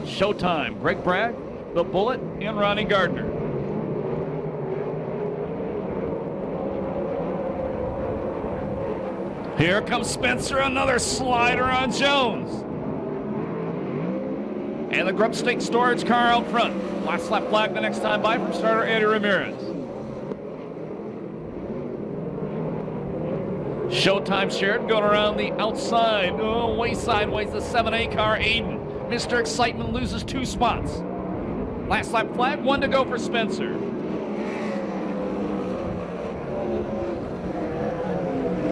Showtime, Greg Bragg, the Bullet, and Ronnie Gardner. Here comes Spencer, another slider on Jones. And the Grub State storage car out front. Last lap flag the next time by from starter Eddie Ramirez. Showtime Sheridan going around the outside. Oh, way sideways, the 7A car, Aiden. Mr. Excitement loses 2 spots. Last lap flag, 1 to go for Spencer.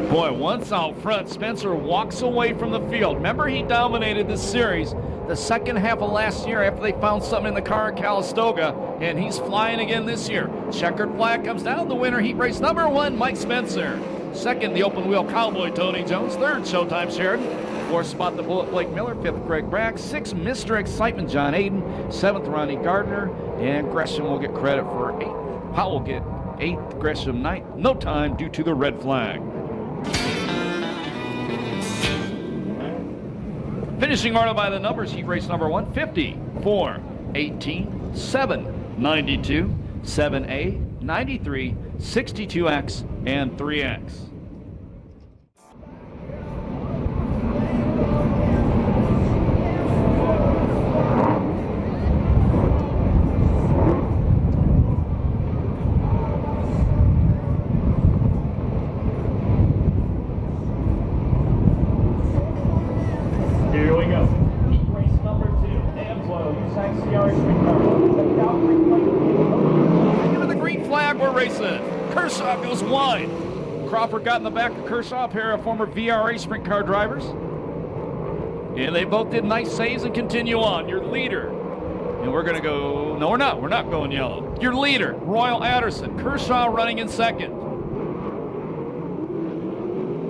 Boy, once out front, Spencer walks away from the field. Remember, he dominated this series the second half of last year after they found something in the car at Calistoga, and he's flying again this year. Checkered flag comes down. The winner, heat race number 1, Mike Spencer. Second, the open wheel cowboy, Tony Jones. Third, Showtime Sheridan. Fourth spot, the Bullet Blake Miller. Fifth, Greg Bragg. Sixth, Mr. Excitement, John Aiden. Seventh, Ronnie Gardner. And Gresham will get credit for 8th. Powell will get 8th, Gresham 9th. No time due to the red flag. Finishing order by the numbers, heat race number 1, 50, 4, 18, 7, 92, 7A, 93, 62X, and 3X. Here we go. Heat race number 2, USAC CRA Sprint Car. Give it the green flag, we're racing. Kershaw goes wide. Crawford got in the back of Kershaw, a pair of former VRA sprint car drivers. And they both did nice saves and continue on. Your leader, and we're going to go, no, we're not going yellow. Your leader, Royal Anderson. Kershaw running in second.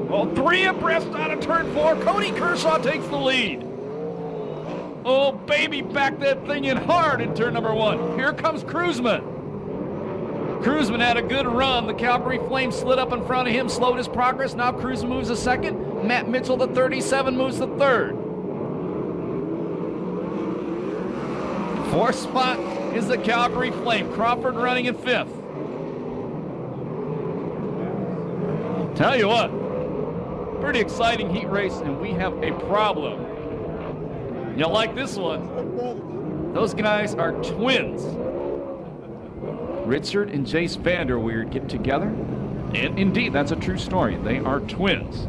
Well, 3 abreast out of turn 4. Cody Kershaw takes the lead. Oh, baby, back that thing in hard in turn number 1. Here comes Cruzman. Cruzman had a good run. The Calgary Flame slid up in front of him, slowed his progress. Now Cruzman moves to second. Matt Mitchell, the 37, moves to third. 4th spot is the Calgary Flame. Crawford running in 5th. Tell you what, pretty exciting heat race, and we have a problem. You'll like this one. Those guys are twins. Richard and Jace Vanderweerd get together. And indeed, that's a true story. They are twins.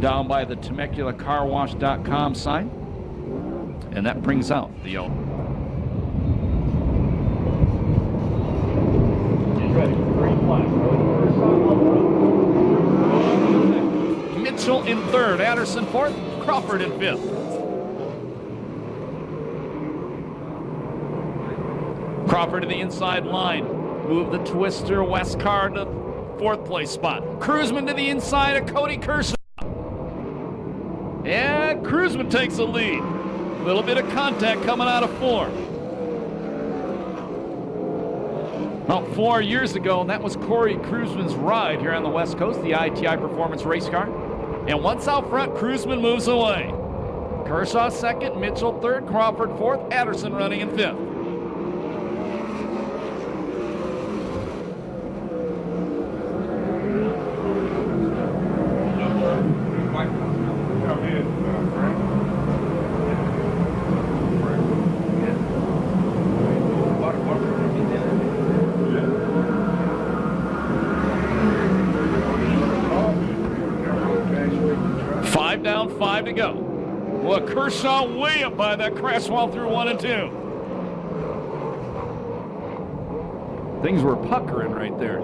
Down by the TemeculaCarWash.com sign. And that brings out the yellow. Get ready for green flag. Mitchell in third, Anderson fourth, Crawford in fifth. Crawford to the inside line. Move the twister, West Car to fourth place spot. Cruzman to the inside of Cody Kershaw. And Cruzman takes the lead. A little bit of contact coming out of four. About 4 years ago, that was Corey Cruzman's ride here on the West Coast, the ITI Performance race car. And once out front, Cruzman moves away. Kershaw second, Mitchell third, Crawford fourth, Anderson running in fifth. Down, 5 to go. Well, Kershaw way up by that crash wall through 1 and 2. Things were puckering right there.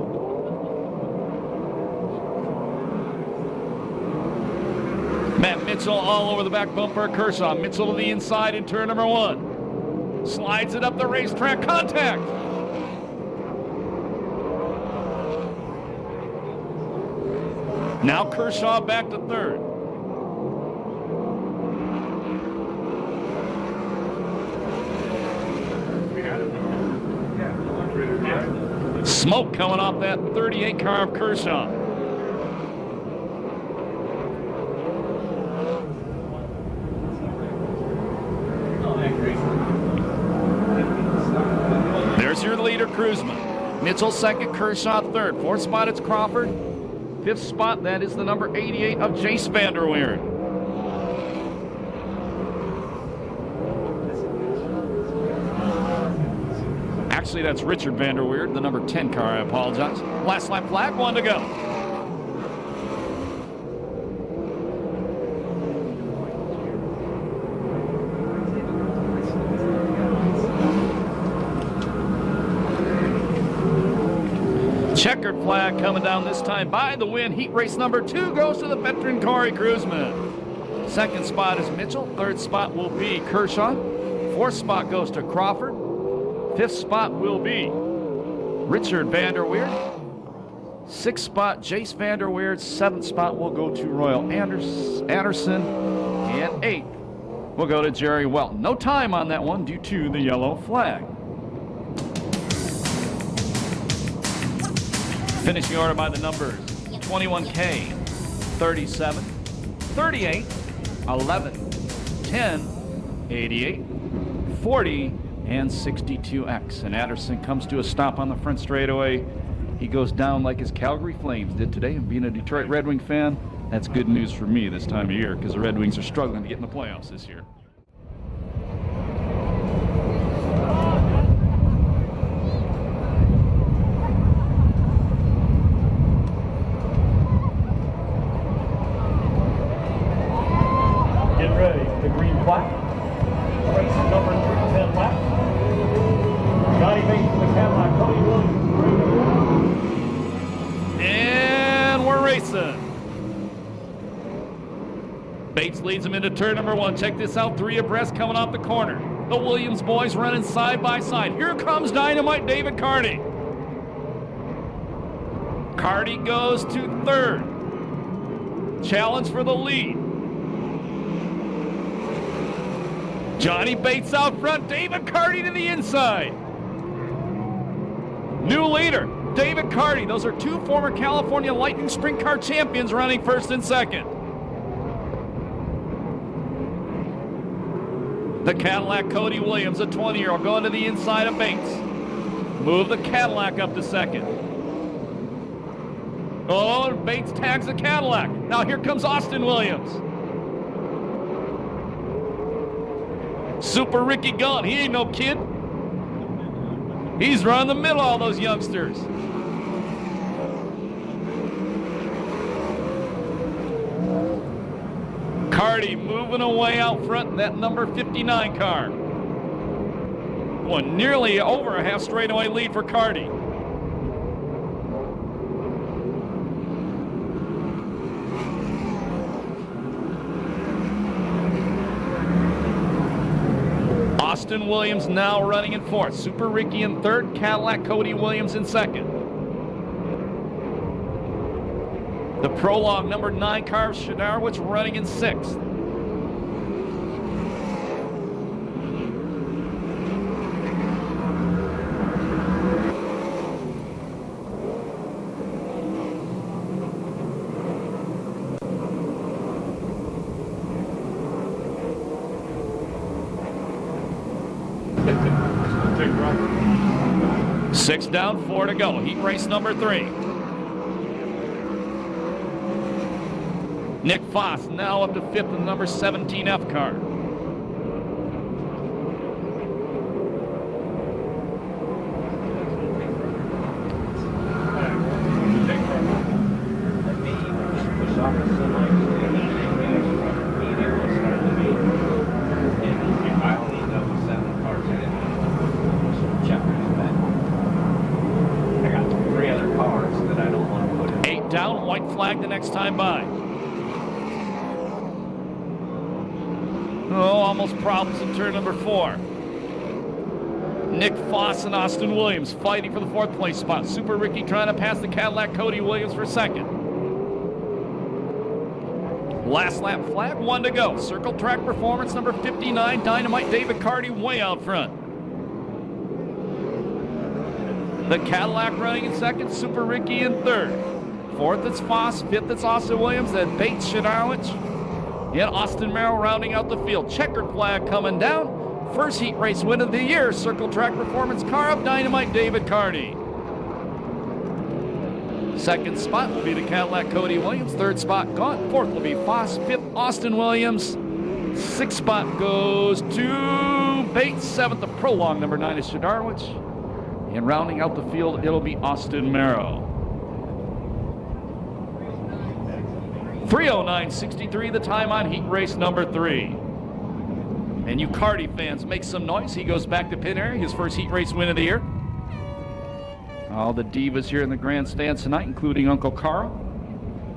Matt Mitchell all over the back bumper of Kershaw. Mitchell to the inside in turn number 1. Slides it up the racetrack. Contact. Now Kershaw back to third. Smoke coming off that 38 car of Kershaw. There's your leader, Cruzman. Mitchell second, Kershaw third. Fourth spot, it's Crawford. Fifth spot, that is the number 88 of Jace Vanderweerd. Actually, that's Richard Vanderweerd, the number 10 car, I apologize. Last lap flag, 1 to go. Checkered flag coming down this time by the win. Heat race number 2 goes to the veteran Corey Cruzman. Second spot is Mitchell. Third spot will be Kershaw. Fourth spot goes to Crawford. Fifth spot will be Richard Vanderweerd. Sixth spot, Jace Vanderweerd. Seventh spot will go to Royal Anderson. And eighth will go to Jerry Welton. No time on that one due to the yellow flag. Finishing order by the numbers 21K, 37, 38, 11, 10, 88, 40, and 62X. And Anderson comes to a stop on the front straightaway. He goes down like his Calgary Flames did today. And being a Detroit Red Wing fan, that's good news for me this time of year because the Red Wings are struggling to get in the playoffs this year. Get ready, the green flag. Race number 310 lap. Johnny Bates from the Cadillac, Cody Williams. And we're racing. Bates leads him into turn number 1. Check this out, 3 abreast coming off the corner. The Williams boys running side by side. Here comes Dynamite David Carty. Carty goes to third. Challenge for the lead. Johnny Bates out front, David Carty to the inside. New leader, David Carty. Those are 2 former California Lightning Sprint Car champions running first and second. The Cadillac Cody Williams, a 20-year-old, going to the inside of Bates. Move the Cadillac up to second. Oh, and Bates tags the Cadillac. Now here comes Austin Williams. Super Ricky Gunn, he ain't no kid. He's running the middle of all those youngsters. Carty moving away out front in that number 59 car. Going nearly over a half straightaway lead for Carty. Austin Williams now running in fourth. Super Ricky in third. Cadillac Cody Williams in second. The prologue number 9 car of Shidarwich running in sixth. Six down, 4 to go. Heat race number 3. Nick Foss now up to 5th in the number 17F car. Down, white flag the next time by. Oh, almost problems in turn number 4. Nick Foss and Austin Williams fighting for the 4th place spot. Super Ricky trying to pass the Cadillac Cody Williams for second. Last lap flag, 1 to go. Circle track performance number 59, Dynamite David Carty way out front. The Cadillac running in second, Super Ricky in third. 4th it's Foss, 5th it's Austin Williams, then Bates, Shidarwich, and Austin Merrill rounding out the field. Checkered flag coming down. First heat race win of the year, Circle Track Performance car of Dynamite David Carty. Second spot will be the Cadillac Cody Williams. Third spot gone. Fourth will be Foss. 5th Austin Williams. 6th spot goes to Bates. 7th the prologue number 9 is Shidarwich. And rounding out the field, it'll be Austin Merrill. 3:09.63 the time on heat race number 3. And you Carty fans, make some noise. He goes back to pit area, his first heat race win of the year. All the divas here in the grandstands tonight, including Uncle Carl.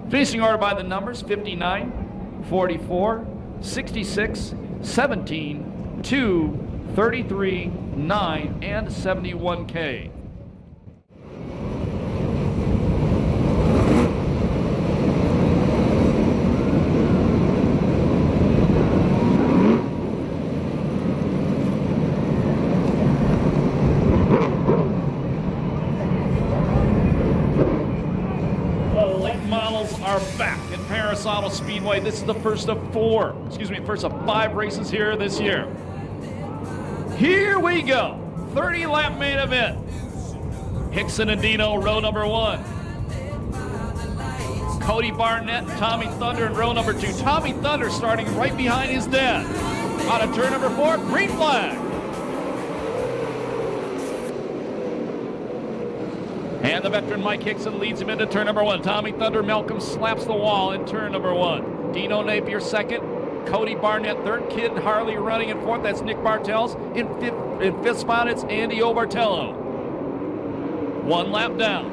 Finishing order by the numbers, 59, 44, 66, 17, 2, 33, 9, and 71K. Are back at Perris Auto Speedway. This is the first of 5 races here this year. Here we go. 30-lap main event. Hickson and Dino, row number 1. Cody Barnett and Tommy Thunder in row number 2. Tommy Thunder starting right behind his dad. Out of turn number 4, green flag. And the veteran Mike Hickson leads him into turn number 1. Tommy Thunder Malcolm slaps the wall in turn number 1. Dino Napier second. Cody Barnett third. Kid Harley running in fourth. That's Nick Bartels. In fifth spot, it's Andy Obartello. 1 lap down.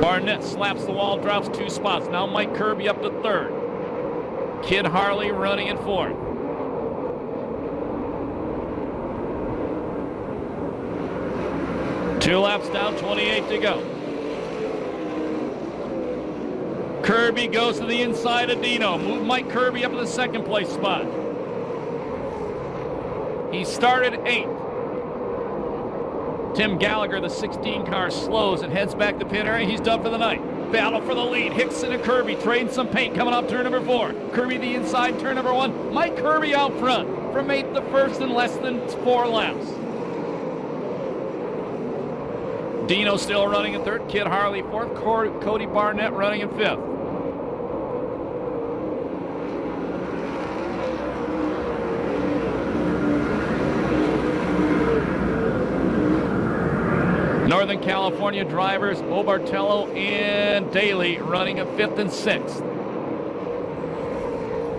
Barnett slaps the wall, drops 2 spots. Now Mike Kirby up to third. Kid Harley running in fourth. Two laps down, 28 to go. Kirby goes to the inside of Dino. Move Mike Kirby up to the 2nd place spot. He started 8th. Tim Gallagher, the 16 car, slows and heads back to pit area. He's done for the night. Battle for the lead. Hickson and Kirby trading some paint coming off turn number 4. Kirby the inside, turn number 1. Mike Kirby out front from 8th to 1st in less than 4 laps. Dino still running in 3rd. Kid Harley 4th. Cody Barnett running in 5th. Northern California drivers, Obertello and Daly, running at 5th and 6th.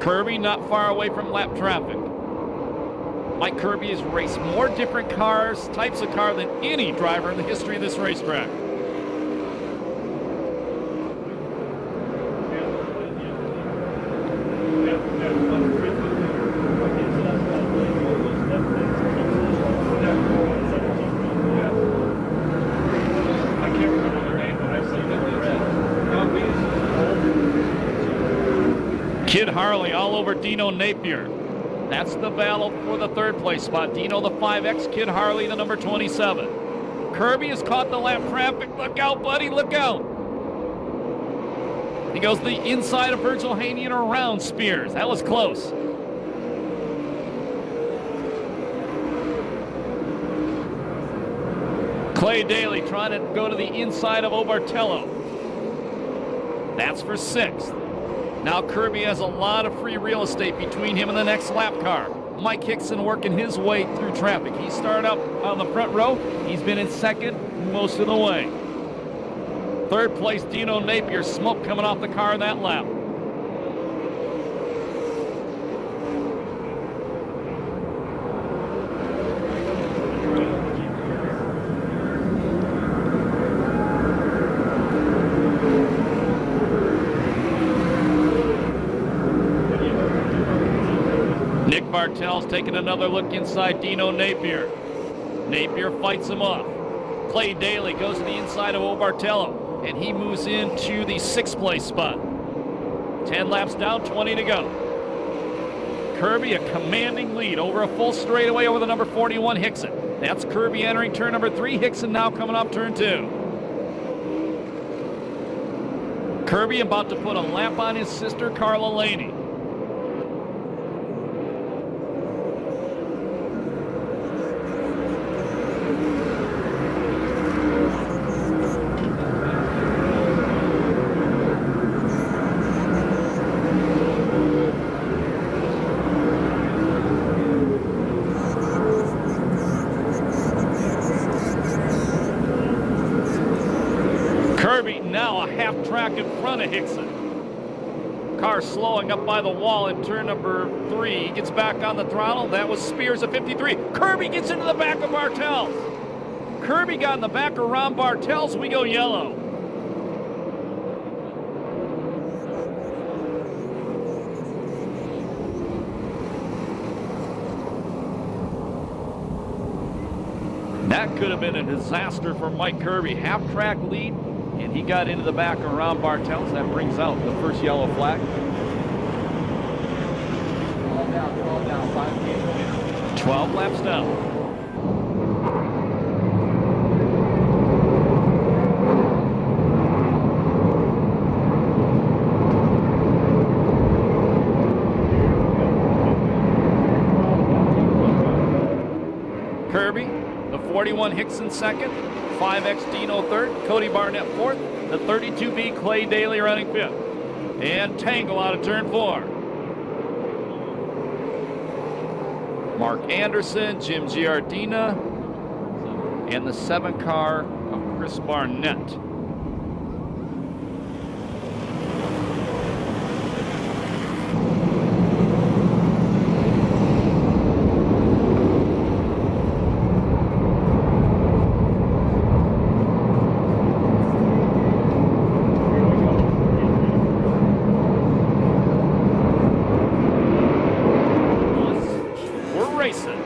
Kirby not far away from lap traffic. Mike Kirby has raced more different cars, types of car, than any driver in the history of this racetrack. Kid Harley all over Dino Napier. That's the battle for the 3rd place spot. Dino the 5X, Kid Harley the number 27. Kirby has caught the lap traffic. Look out, buddy, look out. He goes the inside of Virgil Haney and around Spears. That was close. Clay Daly trying to go to the inside of Obertello. That's for 6th. Now Kirby has a lot of free real estate between him and the next lap car. Mike Hickson working his way through traffic. He started up on the front row. He's been in 2nd most of the way. 3rd place, Dino Napier. Smoke coming off the car in that lap. Nick Bartel's taking another look inside Dino Napier. Napier fights him off. Clay Daly goes to the inside of Obertello, and he moves into the 6th place spot. 10 laps down, 20 to go. Kirby a commanding lead over a full straightaway over the number 41 Hickson. That's Kirby entering turn number 3. Hickson now coming off turn 2. Kirby about to put a lap on his sister Carla Laney. Kirby now a half track in front of Hickson. Car slowing up by the wall in turn number 3. He gets back on the throttle. That was Spears at 53. Kirby gets into the back of Bartels. Kirby got in the back of Ron Bartels. We go yellow. That could have been a disaster for Mike Kirby. Half-track lead, and he got into the back of Ron Bartels. That brings out the first yellow flag. 12 down, 5 12 laps down. Kirby, the 41 Hickson 2nd, 5X Dino 3rd, Cody Barnett 4th, the 32B Clay Daly running 5th. And Tango out of turn 4. Mark Anderson, Jim Giardina, and the 7 car of Chris Barnett. Racing.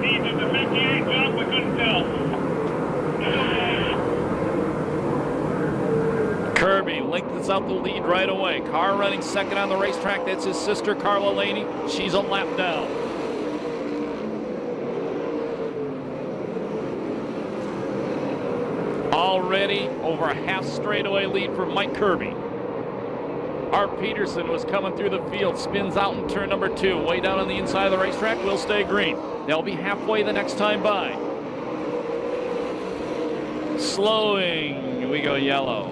These are the 58 jump, we couldn't tell. Kirby lengthens out the lead right away. Car running 2nd on the racetrack. That's his sister Carla Laney. She's a lap down. Already over a half straightaway lead for Mike Kirby. Art Peterson was coming through the field, spins out in turn number 2, way down on the inside of the racetrack, will stay green. They'll be halfway the next time by. Slowing, we go yellow.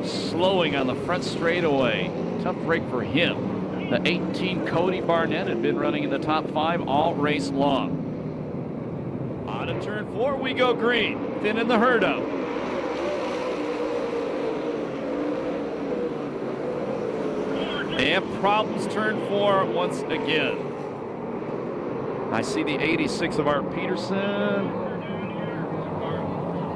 Slowing on the front straightaway. Tough break for him. The 18 Cody Barnett had been running in the top 5 all race long. On to turn 4 we go green. Thin in the herd out. And problems turn 4 once again. I see the 86 of Art Peterson.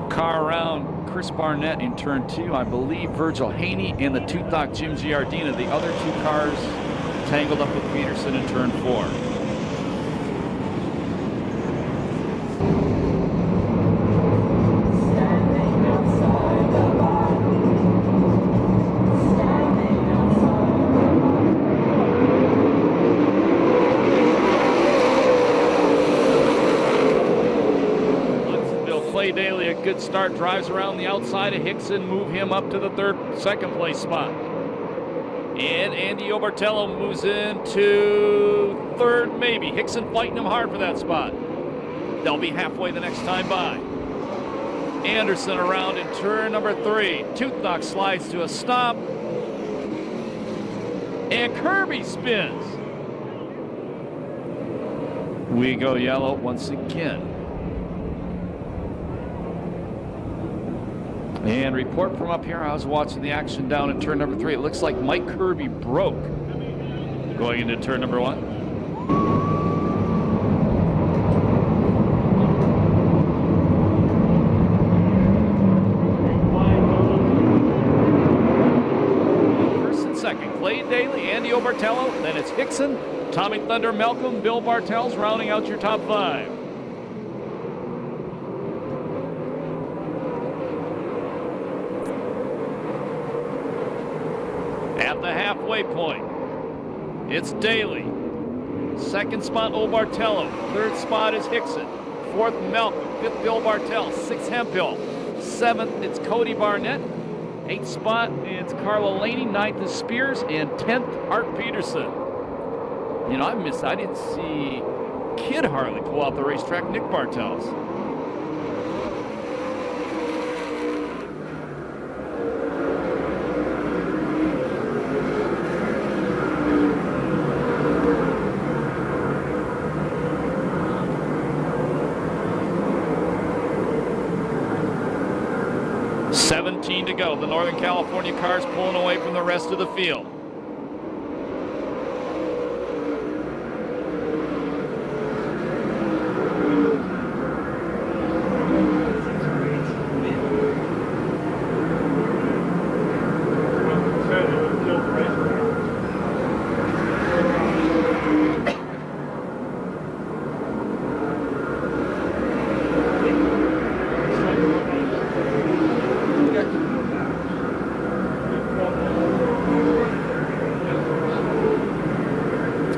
Car around Chris Barnett in turn 2. I believe Virgil Haney and the Toothock Jim Giardina. The other 2 cars tangled up with Peterson in turn 4. Daly, a good start, drives around the outside of Hickson, move him up to the second place spot. And Andy Obertello moves into 3rd, maybe. Hickson fighting him hard for that spot. They'll be halfway the next time by. Anderson around in turn number 3. Toothock slides to a stop. And Kirby spins. We go yellow once again. And report from up here, I was watching the action down in turn number 3. It looks like Mike Kirby broke going into turn number 1. First and second, Clay Daly, Andy Obertello, then it's Hickson, Tommy Thunder Malcolm, Bill Bartels rounding out your top 5. At the halfway point, it's Daly. Second spot, Obertello. 3rd spot is Hickson. 4th, Malcolm. 5th, Bill Bartels. 6th, Hemphill. 7th, it's Cody Barnett. 8th spot, it's Carla Laney. 9th is Spears. And 10th, Art Peterson. You know, I didn't see Kid Harley pull out the racetrack. Nick Bartels. To go. The Northern California cars pulling away from the rest of the field.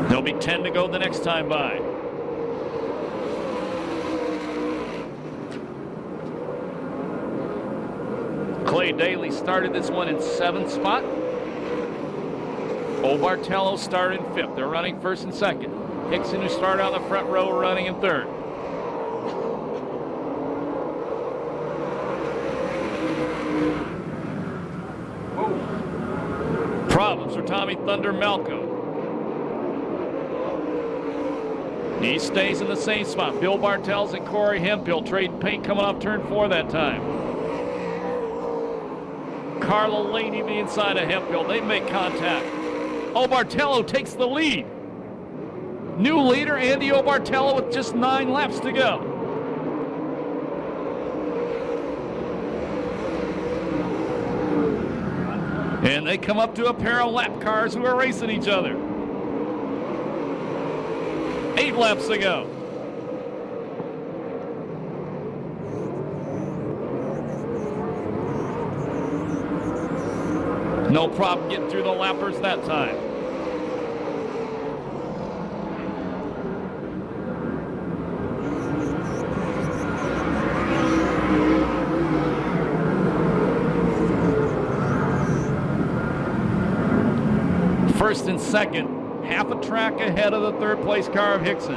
There'll be 10 to go the next time by. Clay Daly started this one in 7th spot. Obertello started in 5th. They're running 1st and 2nd. Hickson, who started on the front row, running in 3rd. Problems for Tommy Thunder Malcolm. He stays in the same spot. Bill Bartels and Corey Hemphill trade paint coming off turn 4 that time. Carla Laney the inside of Hemphill. They make contact. Obertello takes the lead. New leader, Andy Obertello, with just 9 laps to go. And they come up to a pair of lap cars who are racing each other. 8 laps to go. No problem getting through the lappers that time. First and second. Half a track ahead of the 3rd place car of Hickson.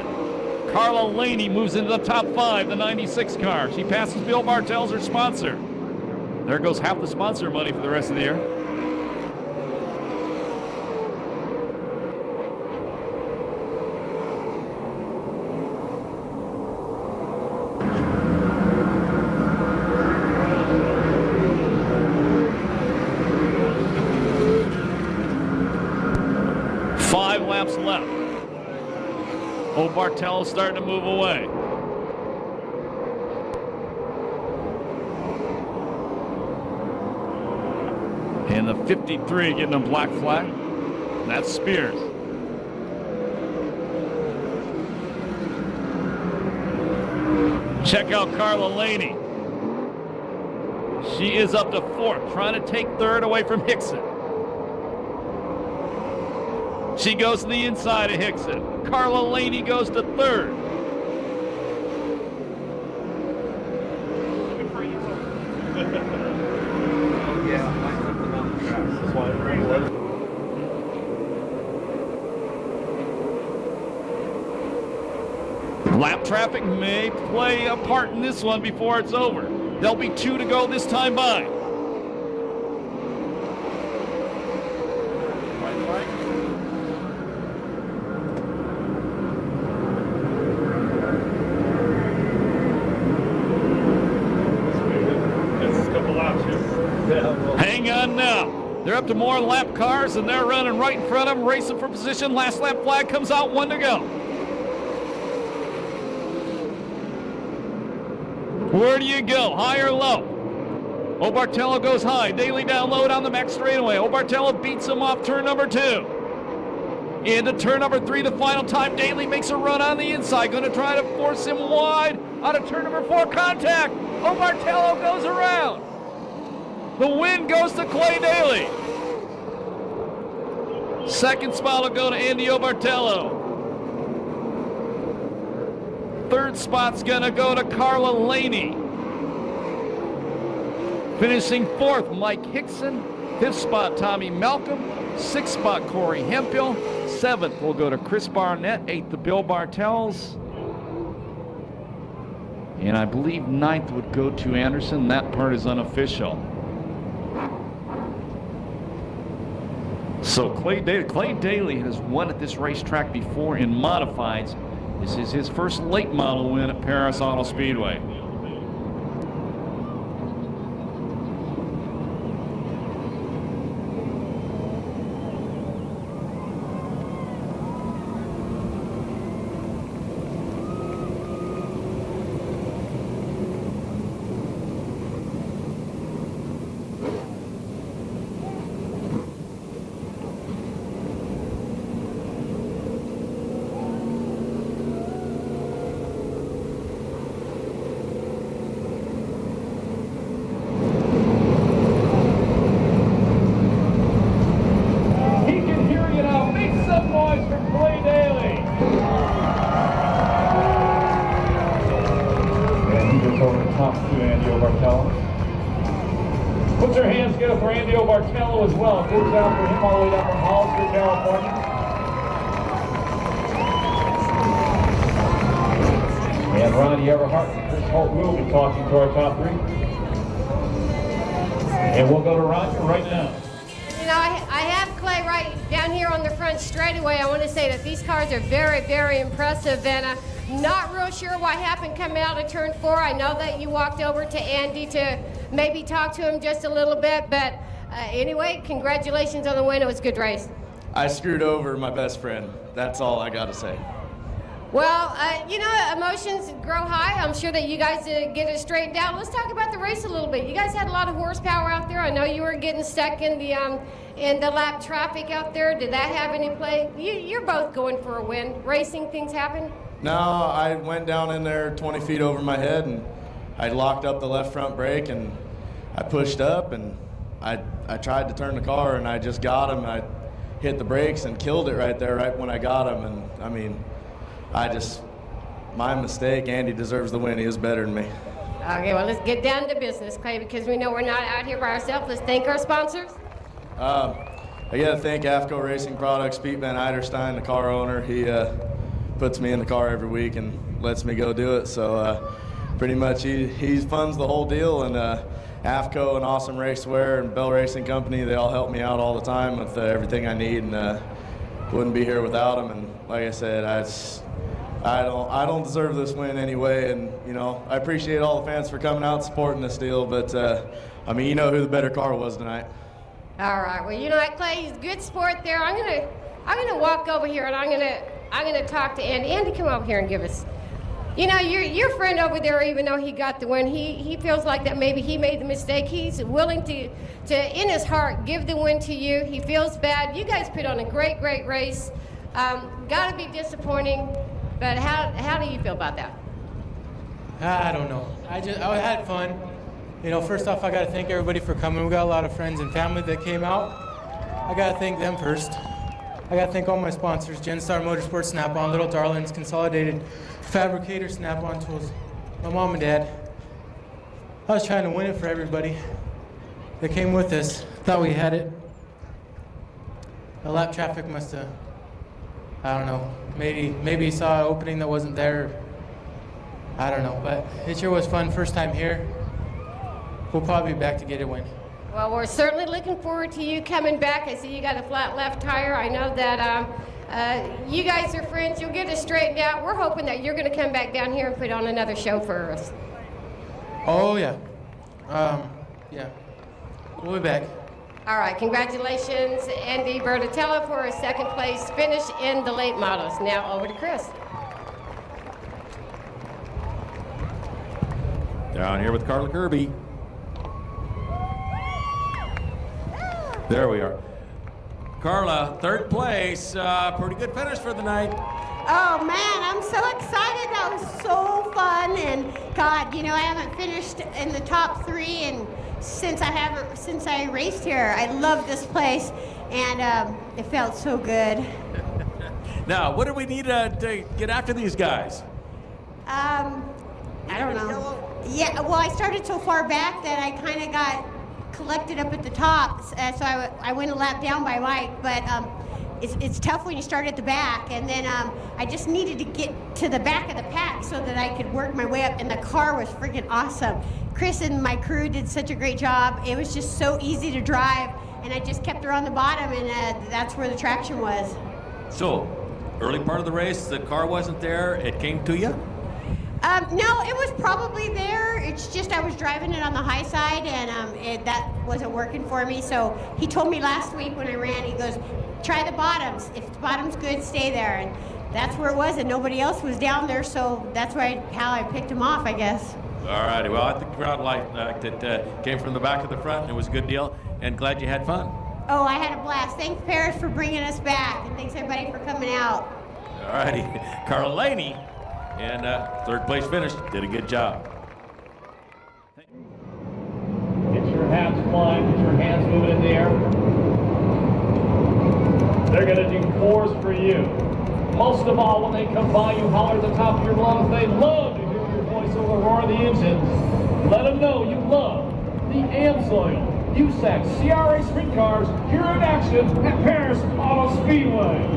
Carla Laney moves into the top 5, the 96 car. She passes Bill Bartels, her sponsor. There goes half the sponsor money for the rest of the year. laps left. Bartello's starting to move away. And the 53 getting a black flag. That's Spears. Check out Carla Laney. She is up to fourth, trying to take third away from Hickson. She goes to the inside of Hickson. Carla Laney goes to third. Lap traffic may play a part in this one before it's over. There'll be 2 to go this time by. Hang on now. They're up to more lap cars, and they're running right in front of them, racing for position. Last lap flag comes out, 1 to go. Where do you go, high or low? Bartello goes high. Daly down low down the max straightaway. Bartello beats him off turn number 2. Into turn number 3, the final time. Daly makes a run on the inside. Going to try to force him wide out of turn number 4. Contact. Bartello goes around. The win goes to Clay Daly. Second spot will go to Andy Bartello. Third spot's gonna go to Carla Laney. Finishing fourth, Mike Hickson. Fifth spot, Tommy Malcolm. Sixth spot, Corey Hemphill. Seventh will go to Chris Barnett. Eighth, to Bill Bartels. And I believe ninth would go to Anderson. That part is unofficial. So Clay Daly has won at this racetrack before in modifieds. This is his first late model win at Perris Auto Speedway. Put your hands together for Andy Bartello as well. Good job for him all the way down from Hollister, California. And Ronnie Everhart and Chris Holt will be talking to our top 3. And we'll go to Roger right now. You know, I have Clay right down here on the front straightaway. I want to say that these cars are very, very impressive, and I'm not real sure what happened coming out of turn 4. I know that you walked over to Andy to maybe talk to him just a little bit, but anyway, congratulations on the win. It was a good race. I screwed over my best friend. That's all I got to say. Well, you know, emotions grow high. I'm sure that you guys get it straightened out. Let's talk about the race a little bit. You guys had a lot of horsepower out there. I know you were getting stuck in the lap traffic out there. Did that have any play? You're both going for a win. Racing things happen? No, I went down in there 20 feet over my head, and I locked up the left front brake, and I pushed up, and I tried to turn the car, and I just got him. I hit the brakes and killed it right there, right when I got him. And I mean, my mistake. Andy deserves the win. He was better than me. Okay, well, let's get down to business, Clay, because we know we're not out here by ourselves. Let's thank our sponsors. I got to thank AFCO Racing Products, Pete Van Eiderstein, the car owner. He puts me in the car every week and lets me go do it. So pretty much he funds the whole deal, and AFCO and Awesome Racewear and Bell Racing Company, they all help me out all the time with everything I need, and wouldn't be here without them. And like I said, I don't deserve this win anyway, and you know, I appreciate all the fans for coming out and supporting this deal, but I mean, you know who the better car was tonight. All right, well, you know what, Clay, he's a good sport there. I'm gonna I'm gonna walk over here and I'm gonna talk to Andy. Andy, come over here and give us. You know, your friend over there, even though he got the win, he feels like that maybe he made the mistake. He's willing to in his heart give the win to you. He feels bad. You guys put on a great race. Gotta be disappointing, but how do you feel about that? I don't know. I had fun. You know, first off, I got to thank everybody for coming. We got a lot of friends and family that came out. I got to thank them first. I got to thank all my sponsors, Genstar Motorsports, Snap-on, Little Darlings, Consolidated Fabricator, Snap-on Tools, my mom and dad. I was trying to win it for everybody that came with us. Thought we had it. The lap traffic must have, I don't know, maybe he saw an opening that wasn't there. I don't know, but it sure was fun. First time here. We'll probably be back to get a win. Well, we're certainly looking forward to you coming back. I see you got a flat left tire. I know that you guys are friends. You'll get it straightened out. We're hoping that you're going to come back down here and put on another show for us. Oh, yeah. Yeah. We'll be back. All right, congratulations, Andy Bertatello, for a second place finish in the late models. Now over to Chris. Down here with Carla Kirby. There we are. Carla, third place. Pretty good finish for the night. Oh man, I'm so excited. That was so fun. And God, you know, I haven't finished in the top 3 and since I raced here. I love this place and it felt so good. Now, what do we need to get after these guys? I don't know. Yeah, well, I started so far back that I kind of got collected up at the top, so I went a lap down by Mike, but it's tough when you start at the back, and then I just needed to get to the back of the pack so that I could work my way up, and the car was freaking awesome. Chris and my crew did such a great job. It was just so easy to drive, and I just kept her on the bottom, and that's where the traction was. So, early part of the race, the car wasn't there, it came to you? No, it was probably there. It's just I was driving it on the high side, and that wasn't working for me. So he told me last week when I ran, he goes, try the bottoms. If the bottom's good, stay there. And that's where it was, and nobody else was down there, so that's how I picked him off, I guess. All righty. Well, I think the crowd liked it. Came from the back of the front, and it was a good deal, and glad you had fun. Oh, I had a blast. Thanks, Perris, for bringing us back, and thanks, everybody, for coming out. All righty. Carl Laney. And third place finish, did a good job. Get your hats flying, get your hands moving in the air. They're gonna do 4s for you. Most of all, when they come by, you holler at the top of your lungs. They love to hear your voice over the roar of the engines. Let them know you love the AMSOIL USAC CRA sprint cars here in action at Perris Auto Speedway.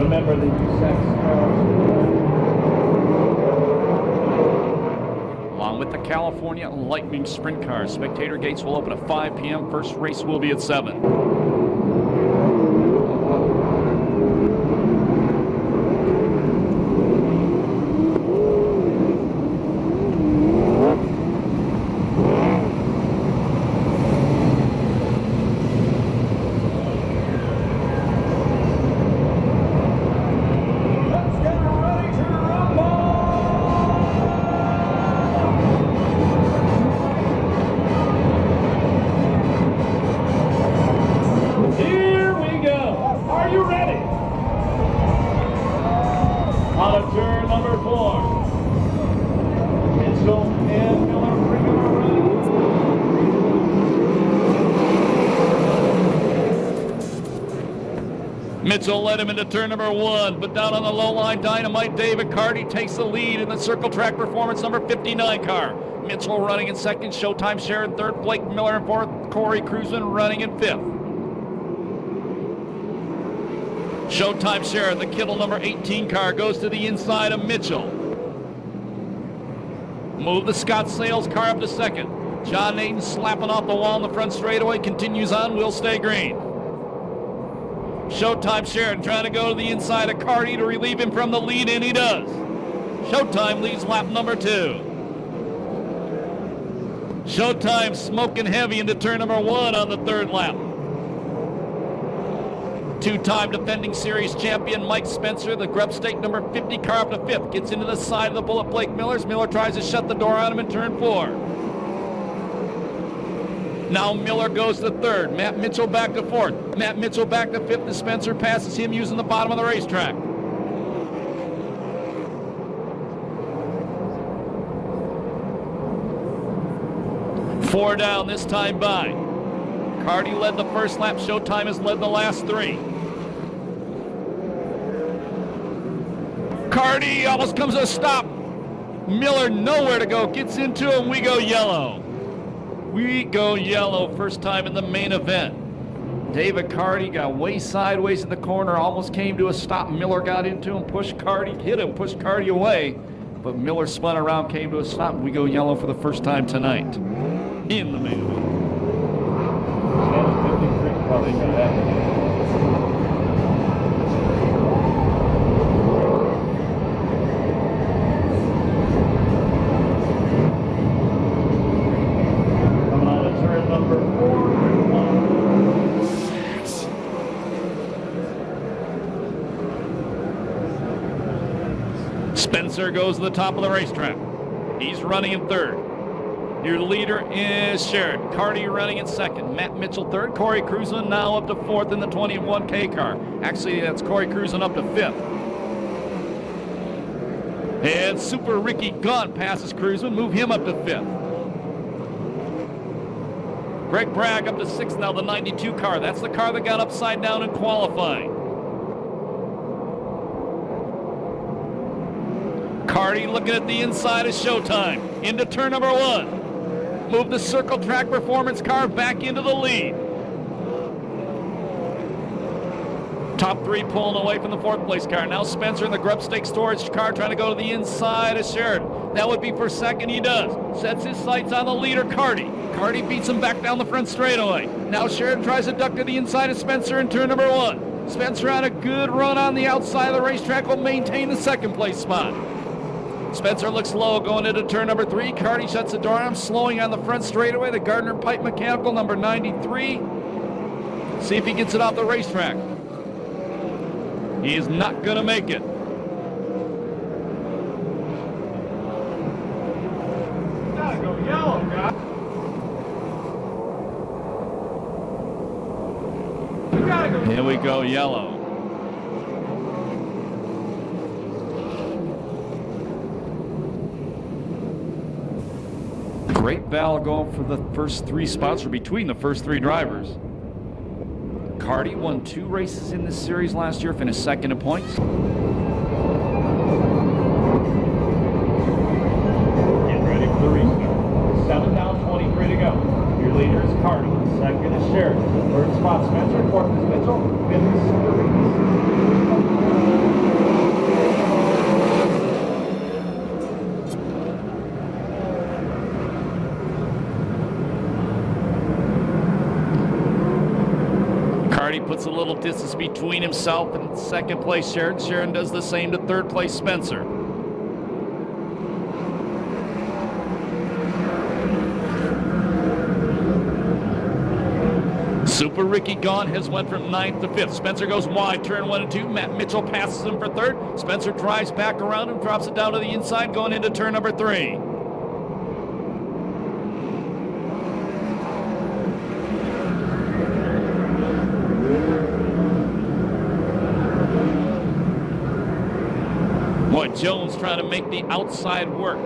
Remember the USAC Along with the California Lightning Sprint Cars, spectator gates will open at 5 p.m. First race will be at 7. On to turn number 4. Mitchell and Miller bringing our run. Mitchell led him into turn number 1, but down on the low line, Dynamite David Carty takes the lead in the Circle Track Performance number 59 car. Mitchell running in second, Showtime Share in third, Blake Miller in fourth, Corey Cruzman running in fifth. Showtime Share, the Kittle number 18 car, goes to the inside of Mitchell. Move the Scott Sales car up to second. John Naden slapping off the wall in the front straightaway, continues on, will stay green. Showtime Sheridan trying to go to the inside of Carty to relieve him from the lead, and he does. Showtime leads lap number 2. Showtime smoking heavy into turn number 1 on the 3rd lap. Two-time defending series champion Mike Spencer, the Grub Stake number 50 car up to 5th, gets into the side of the bullet Blake Millers. Miller tries to shut the door on him in turn 4. Now Miller goes to 3rd. Matt Mitchell back to 4th. Matt Mitchell back to 5th as Spencer passes him using the bottom of the racetrack. Four down this time by. Carty led the first lap. Showtime has led the last 3. Carty almost comes to a stop. Miller nowhere to go. Gets into him. We go yellow. We go yellow. First time in the main event. David Carty got way sideways in the corner. Almost came to a stop. Miller got into him. Pushed Carty. Hit him. Pushed Carty away. But Miller spun around. Came to a stop. We go yellow for the first time tonight. In the main event. Coming on to turn number 4. Spencer goes to the top of the racetrack. He's running in 3rd. Your leader is Sheridan. Carty running in 2nd. Matt Mitchell 3rd. Corey Cruzen now up to 4th in the 21K car. Actually, that's Corey Cruzen up to 5th. And Super Ricky Gunn passes Cruzen. Move him up to 5th. Greg Bragg up to 6th now, the 92 car. That's the car that got upside down in qualifying. Carty looking at the inside of Showtime. Into turn number 1. Move the Circle Track Performance car back into the lead. Top 3 pulling away from the 4th place car. Now Spencer in the Grub Stake storage car trying to go to the inside of Sheridan. That would be for 2nd. He does. Sets his sights on the leader, Carty. Carty beats him back down the front straightaway. Now Sheridan tries to duck to the inside of Spencer in turn number 1. Spencer on a good run on the outside of the racetrack will maintain the 2nd place spot. Spencer looks low going into turn number 3. Carty shuts the door on him, slowing on the front straightaway. The Gardner Pipe Mechanical number 93. See if he gets it off the racetrack. He is not going to make it. Gotta go yellow, guys. Here we go, yellow. Great battle going for the first 3 spots, or between the first 3 drivers. Carty won 2 races in this series last year, finished 2nd in points. Get ready for the restart. 7 down, 23 to go. Your leader is Carty. 2nd is Sheridan. 3rd spot Spencer. 4th is Mitchell. 5th is Super Ricky. Puts a little distance between himself and 2nd place Sheridan. Sheridan does the same to 3rd place Spencer. Super Ricky Gone has went from 9th to 5th. Spencer goes wide, turn 1 and 2. Matt Mitchell passes him for 3rd. Spencer drives back around him, drops it down to the inside, going into turn number 3. Jones trying to make the outside work.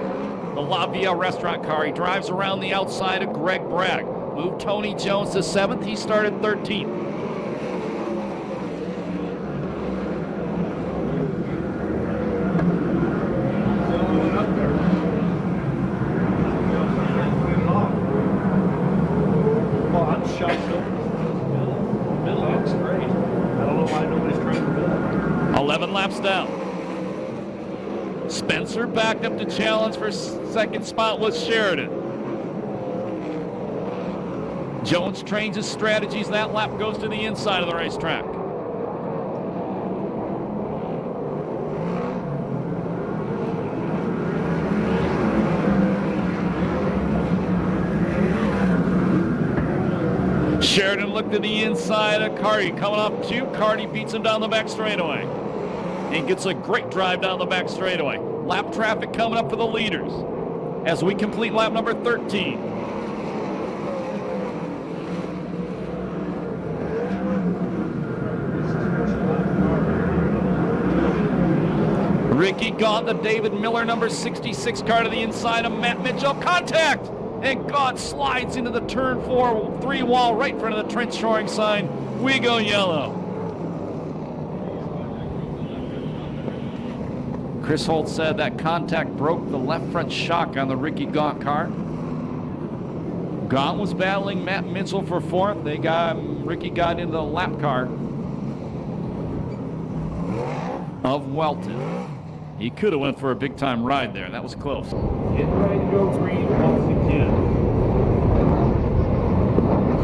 The La Via restaurant car. He drives around the outside of Greg Bragg. Moved Tony Jones to 7th. He started 13th. Well, I'm shocked. Middle looks great. I don't know why nobody's trying to middle. 11 laps down. Spencer backed up to challenge for 2nd spot with Sheridan. Jones trains his strategies. That lap goes to the inside of the racetrack. Sheridan looked to the inside of Carty. Coming up 2, Carty beats him down the back straightaway. And gets a great drive down the back straightaway. Lap traffic coming up for the leaders as we complete lap number 13. Ricky Gaunt, the David Miller number 66 car to the inside of Matt Mitchell. Contact! And Gaunt slides into the turn 4-3 wall right in front of the trench shoring sign. We go yellow. Chris Holt said that contact broke the left front shock on the Ricky Gaunt car. Gaunt was battling Matt Mitchell for 4th. Ricky got into the lap car of Welton. He could have went for a big time ride there. That was close. Get ready to go green once again.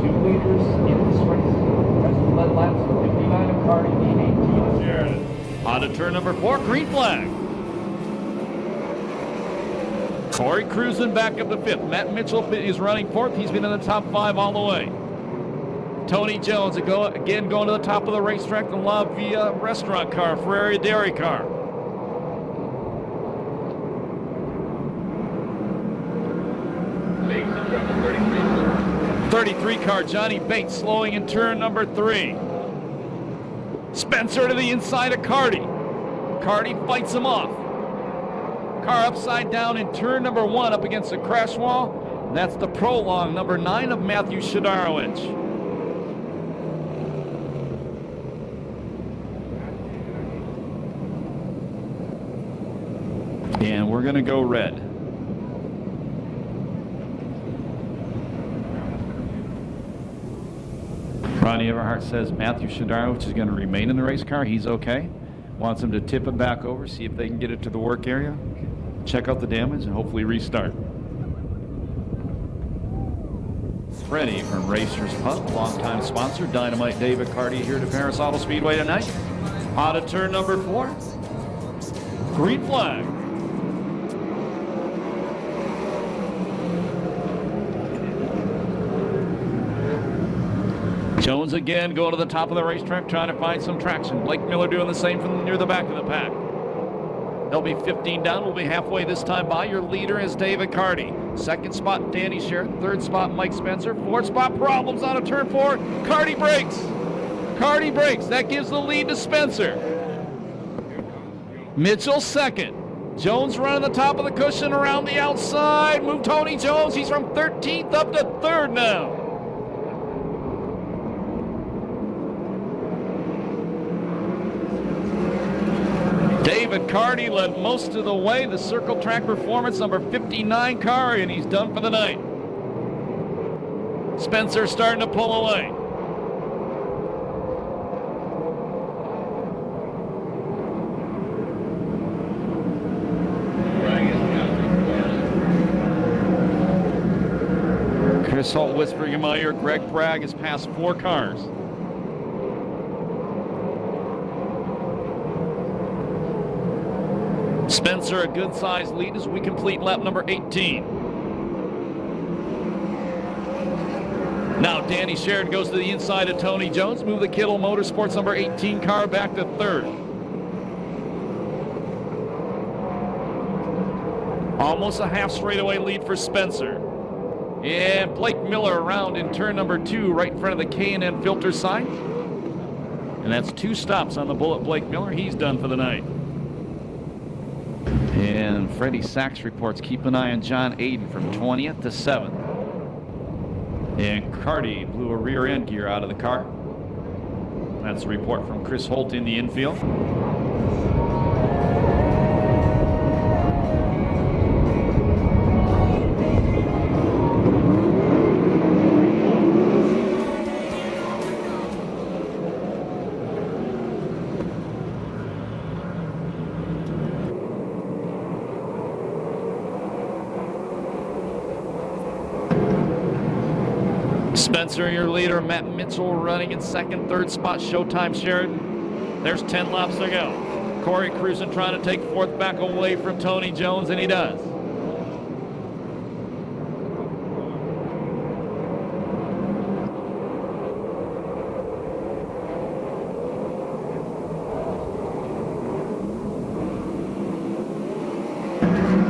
2 leaders in this race. As we led laps, 59 of Carty, the 18 of Sheridan. On to turn number 4, green flag. Corey cruising back up to 5th. Matt Mitchell is running 4th. He's been in the top 5 all the way. Tony Jones again going to the top of the racetrack. The La Via restaurant car, Ferrari dairy car. Bates in trouble, 33. 33 car, Johnny Bates slowing in turn number 3. Spencer to the inside of Carty. Carty fights him off. Car upside down in turn number 1 up against the crash wall. That's the prolong, number 9 of Matthew Shidarowicz. And we're going to go red. Ronnie Everhart says Matthew Shidarowicz is going to remain in the race car. He's okay. Wants him to tip it back over, see if they can get it to the work area, check out the damage, and hopefully restart. Freddie from Racers Pub, longtime sponsor, Dynamite David Carty here to Perris Auto Speedway tonight. On to turn number 4. Green flag. Jones again going to the top of the racetrack, trying to find some traction. Blake Miller doing the same from near the back of the pack. They'll be 15 down. We'll be halfway this time by. Your leader is David Carty. 2nd spot, Danny Sheridan. 3rd spot, Mike Spencer. 4th spot, problems on a turn 4. Carty brakes. Carty brakes. That gives the lead to Spencer. Mitchell 2nd. Jones running the top of the cushion around the outside. Move Tony Jones. He's from 13th up to 3rd now. David Carty led most of the way. The Circle Track Performance number 59 car, and he's done for the night. Spencer starting to pull away. Chris Holt whispering in my ear, Greg Bragg has passed 4 cars. Spencer a good-sized lead as we complete lap number 18. Now Danny Sheridan goes to the inside of Tony Jones. Move the Kittle Motorsports number 18 car back to 3rd. Almost a half straightaway lead for Spencer. And Blake Miller around in turn number 2 right in front of the K&N filter sign. And that's 2 stops on the bullet Blake Miller. He's done for the night. And Freddie Sachs reports keep an eye on John Aiden from 20th to 7th. And Carty blew a rear end gear out of the car. That's a report from Chris Holt in the infield. Spencer, your leader. Matt Mitchell running in second, third spot. Showtime Sheridan. There's 10 laps to go. Corey Cruzen trying to take fourth back away from Tony Jones, and he does.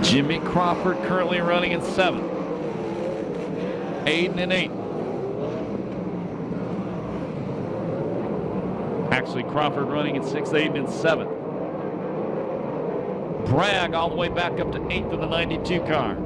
Jimmy Crawford currently running in 7th. Aiden in 8th. Actually, Crawford running in 6th, Aiden in 7th. Bragg all the way back up to 8th of the 92 car.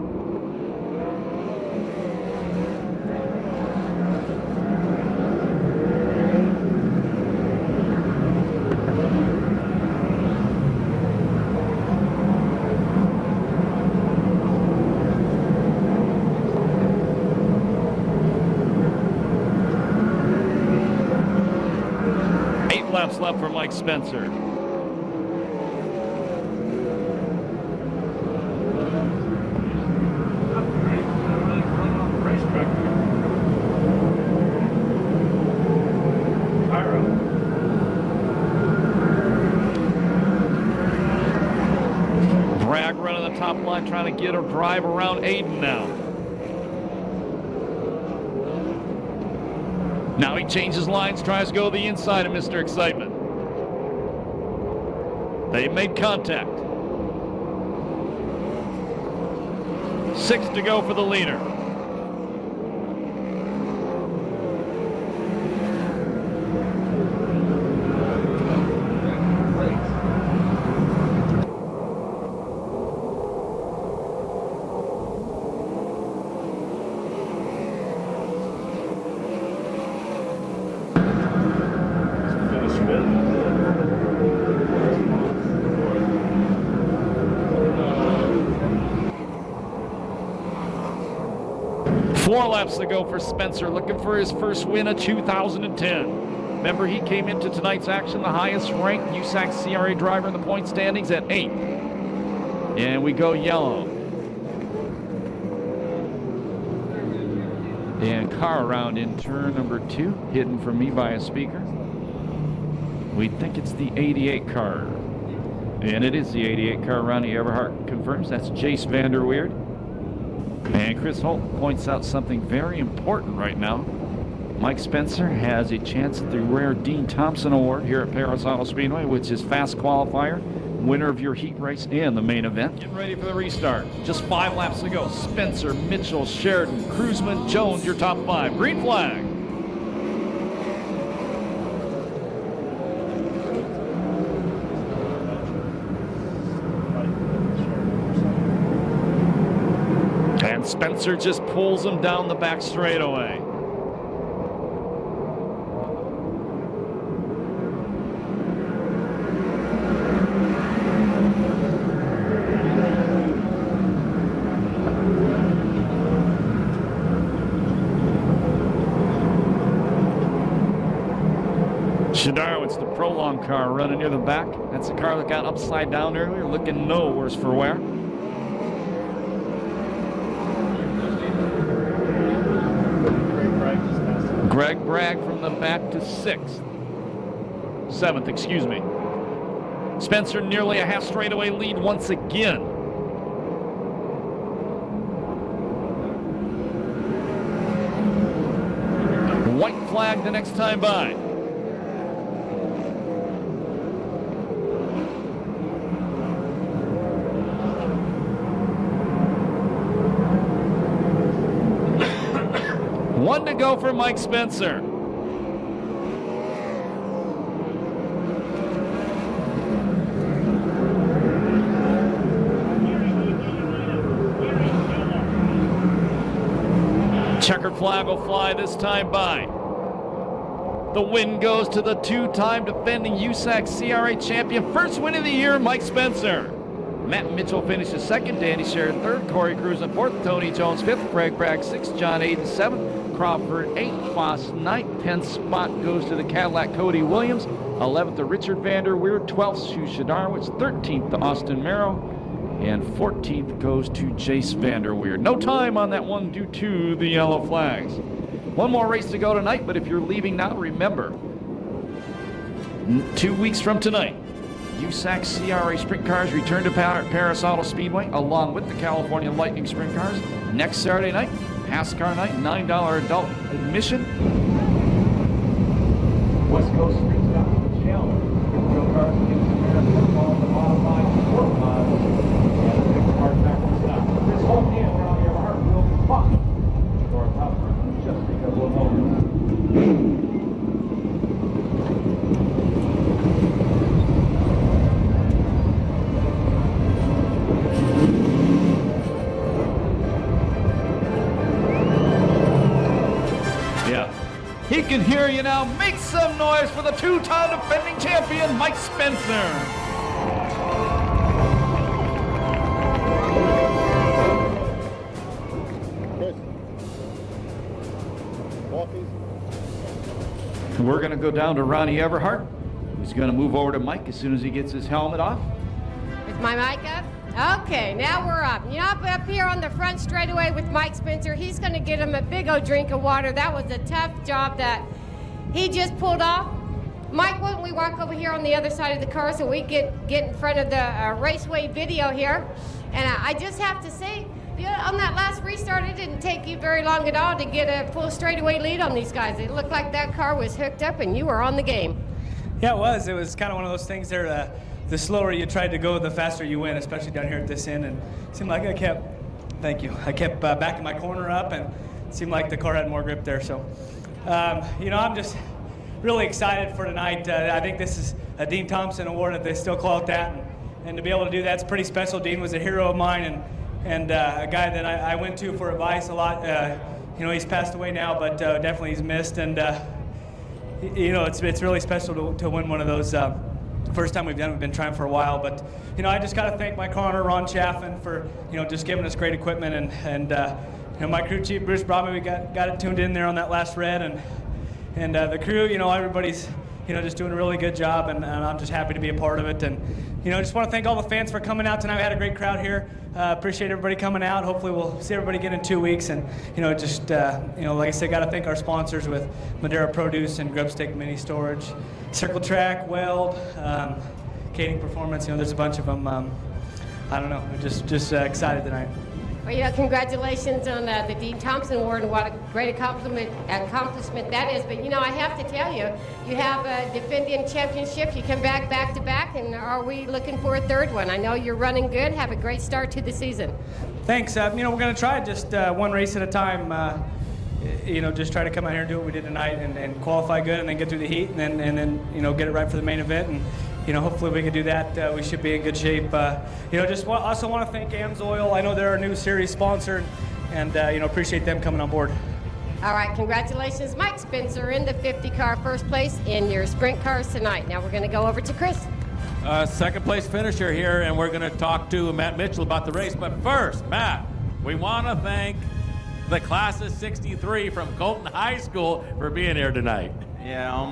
Laps left for Mike Spencer. Bragg running the top line, trying to get a drive around Aiden now. Now he changes lines, tries to go the inside of Mr. Excitement. They made contact. 6 to go for the leader. Four laps to go for Spencer, looking for his first win of 2010. Remember, he came into tonight's action the highest ranked USAC CRA driver in the point standings at 8th. And we go yellow. And car around in turn number 2, hidden from me by a speaker. We think it's the 88 car. And it is the 88 car. Ronnie Everhart confirms that's Jace Vanderweerd. And Chris Holt points out something very important right now. Mike Spencer has a chance at the rare Dean Thompson Award here at Perris Auto Speedway, which is fast qualifier, winner of your heat race and the main event. Getting ready for the restart. Just 5 laps to go. Spencer, Mitchell, Sheridan, Cruzman, Jones, your top 5. Green flag. And Spencer just pulls him down the back straightaway. Shadarowitz, the prolong car running near the back. That's the car that got upside down earlier, looking no worse for wear. Greg Bragg from the back to 6th. 7th, excuse me. Spencer nearly a half straightaway lead once again. White flag the next time by. One to go for Mike Spencer. Checkered flag will fly this time by. The win goes to the 2-time defending USAC CRA champion. First win of the year, Mike Spencer. Matt Mitchell finishes 2nd, Danny Sheridan 3rd, Corey Cruzen 4th, Tony Jones 5th, Greg Bragg 6th, John Aiden 7th, Crawford 8th, Foss 9th, 10th spot goes to the Cadillac Cody Williams, 11th to Richard Vanderweerd, 12th to Shadarowitz, 13th to Austin Merrow, and 14th goes to Jace Vanderweerd. No time on that one due to the yellow flags. One more race to go tonight, but if you're leaving now, remember, 2 weeks from tonight, USAC CRA sprint cars return to Perris Auto Speedway, along with the California Lightning sprint cars. Next Saturday night, Pass Car Night, $9 adult admission. West Coast Street Stop Challenge. Go cars against American football, the modified sport models. And the big car back to stop. This whole camp around here, heart will be fine. For a top just because we'll know. He can hear you now. Make some noise for the two-time defending champion, Mike Spencer. We're going to go down to Ronnie Everhart. He's going to move over to Mike as soon as he gets his helmet off. Is my mic up? Okay, now we're up. You know, up here on the front straightaway with Mike Spencer, he's going to get him a big old drink of water. That was a tough job that he just pulled off. Mike, why don't we walk over here on the other side of the car so we get in front of the raceway video here. And I just have to say, on that last restart, it didn't take you very long at all to get a full straightaway lead on these guys. It looked like that car was hooked up and you were on the game. Yeah, it was. It was kind of one of those things there. The slower you tried to go, the faster you win, especially down here at this end. And it seemed like I kept backing my corner up, and it seemed like the car had more grip there. So, you know, I'm just really excited for tonight. I think this is a Dean Thompson Award, if they still call it that. And to be able to do that's pretty special. Dean was a hero of mine and a guy that I went to for advice a lot. You know, he's passed away now, but definitely he's missed. And, you know, it's really special to win one of those. First time we've done it, we've been trying for a while, but you know, I just got to thank my car owner, Ron Chaffin, for just giving us great equipment, and you know, my crew chief Bruce Bromley, we got it tuned in there on that last red, and the crew, you know, everybody's just doing a really good job, and I'm just happy to be a part of it, and just want to thank all the fans for coming out tonight. We had a great crowd here. Appreciate everybody coming out. Hopefully we'll see everybody again in 2 weeks, and just like I said, got to thank our sponsors with Madera Produce and Grubstick Mini Storage, Circle Track, Weld, Kading Performance. There's a bunch of them. I don't know. We're just excited tonight. Well, congratulations on the Dean Thompson Award, and what a great accomplishment that is. But, I have to tell you, you have a defending championship. You come back to back, and are we looking for a third one? I know you're running good. Have a great start to the season. Thanks. We're going to try just one race at a time. Just try to come out here and do what we did tonight, and qualify good, and then get through the heat, and then get it right for the main event. And hopefully we can do that. We should be in good shape. Also want to thank AMSOIL. I know they're our new series sponsor, and appreciate them coming on board. All right, congratulations, Mike Spencer, in the 50-car first place in your sprint cars tonight. Now we're going to go over to Chris. Second place finisher here, and we're going to talk to Matt Mitchell about the race. But first, Matt, we want to thank the class of '63 from Colton High School for being here tonight. Yeah, all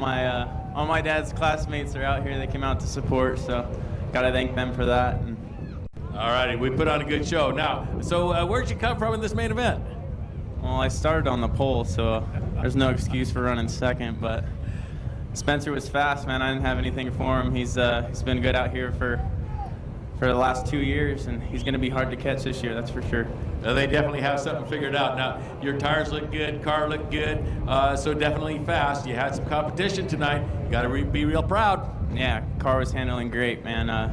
my dad's classmates are out here. They came out to support, so gotta thank them for that. All righty, we put on a good show. Now, so where'd you come from in this main event? Well, I started on the pole, so there's no excuse for running second, but Spencer was fast, man. I didn't have anything for him. He's been good out here for the last 2 years, and he's gonna be hard to catch this year, that's for sure. They definitely have something figured out. Now, your tires look good, car looked good, so definitely fast. You had some competition tonight. You got to be real proud. Yeah, car was handling great, man. I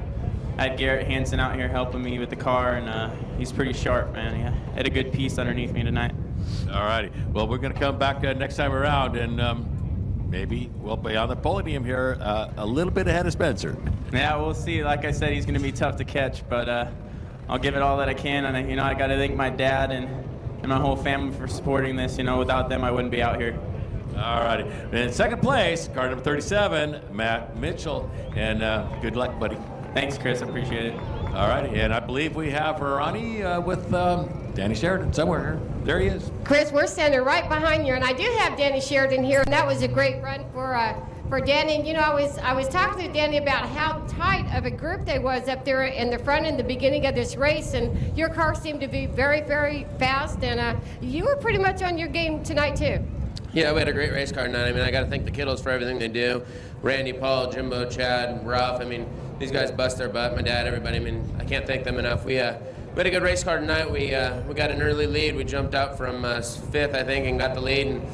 had Garrett Hansen out here helping me with the car, and he's pretty sharp, man. He had a good piece underneath me tonight. All righty. Well, we're going to come back next time around, and maybe we'll be on the podium here a little bit ahead of Spencer. Yeah, we'll see. Like I said, he's going to be tough to catch, but I'll give it all that I can, and I got to thank my dad and my whole family for supporting this. Without them, I wouldn't be out here. All righty. In second place, car number 37, Matt Mitchell, and good luck, buddy. Thanks, Chris. I appreciate it. All righty, and I believe we have Ronnie with Danny Sheridan somewhere here. There he is. Chris, we're standing right behind you, and I do have Danny Sheridan here, and that was a great run for Danny. And I was talking to Danny about how tight of a group they was up there in the front in the beginning of this race, and your car seemed to be very, very fast, and you were pretty much on your game tonight too. Yeah, we had a great race car tonight. I mean, I got to thank the kiddos for everything they do. Randy, Paul, Jimbo, Chad, Ralph. I mean, these guys bust their butt. My dad, everybody. I mean, I can't thank them enough. We had a good race car tonight. We got an early lead. We jumped out from 5th, I think, and got the lead. And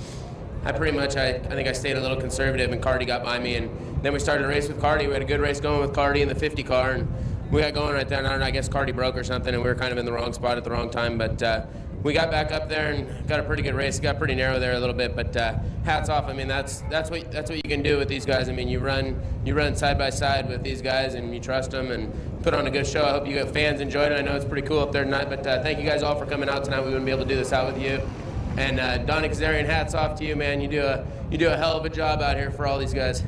I think I stayed a little conservative, and Cardi got by me. And then we started a race with Cardi. We had a good race going with Cardi in the 50 car, and we got going right there. And I don't know, I guess Cardi broke or something, and we were kind of in the wrong spot at the wrong time. But we got back up there and got a pretty good race. It got pretty narrow there a little bit, but hats off. I mean, that's what you can do with these guys. I mean, you run side by side with these guys, and you trust them and put on a good show. I hope you fans enjoyed it. I know it's pretty cool up there tonight, but thank you guys all for coming out tonight. We wouldn't be able to do this out with you. And Donnie Kazarian, hats off to you, man. You do a hell of a job out here for all these guys.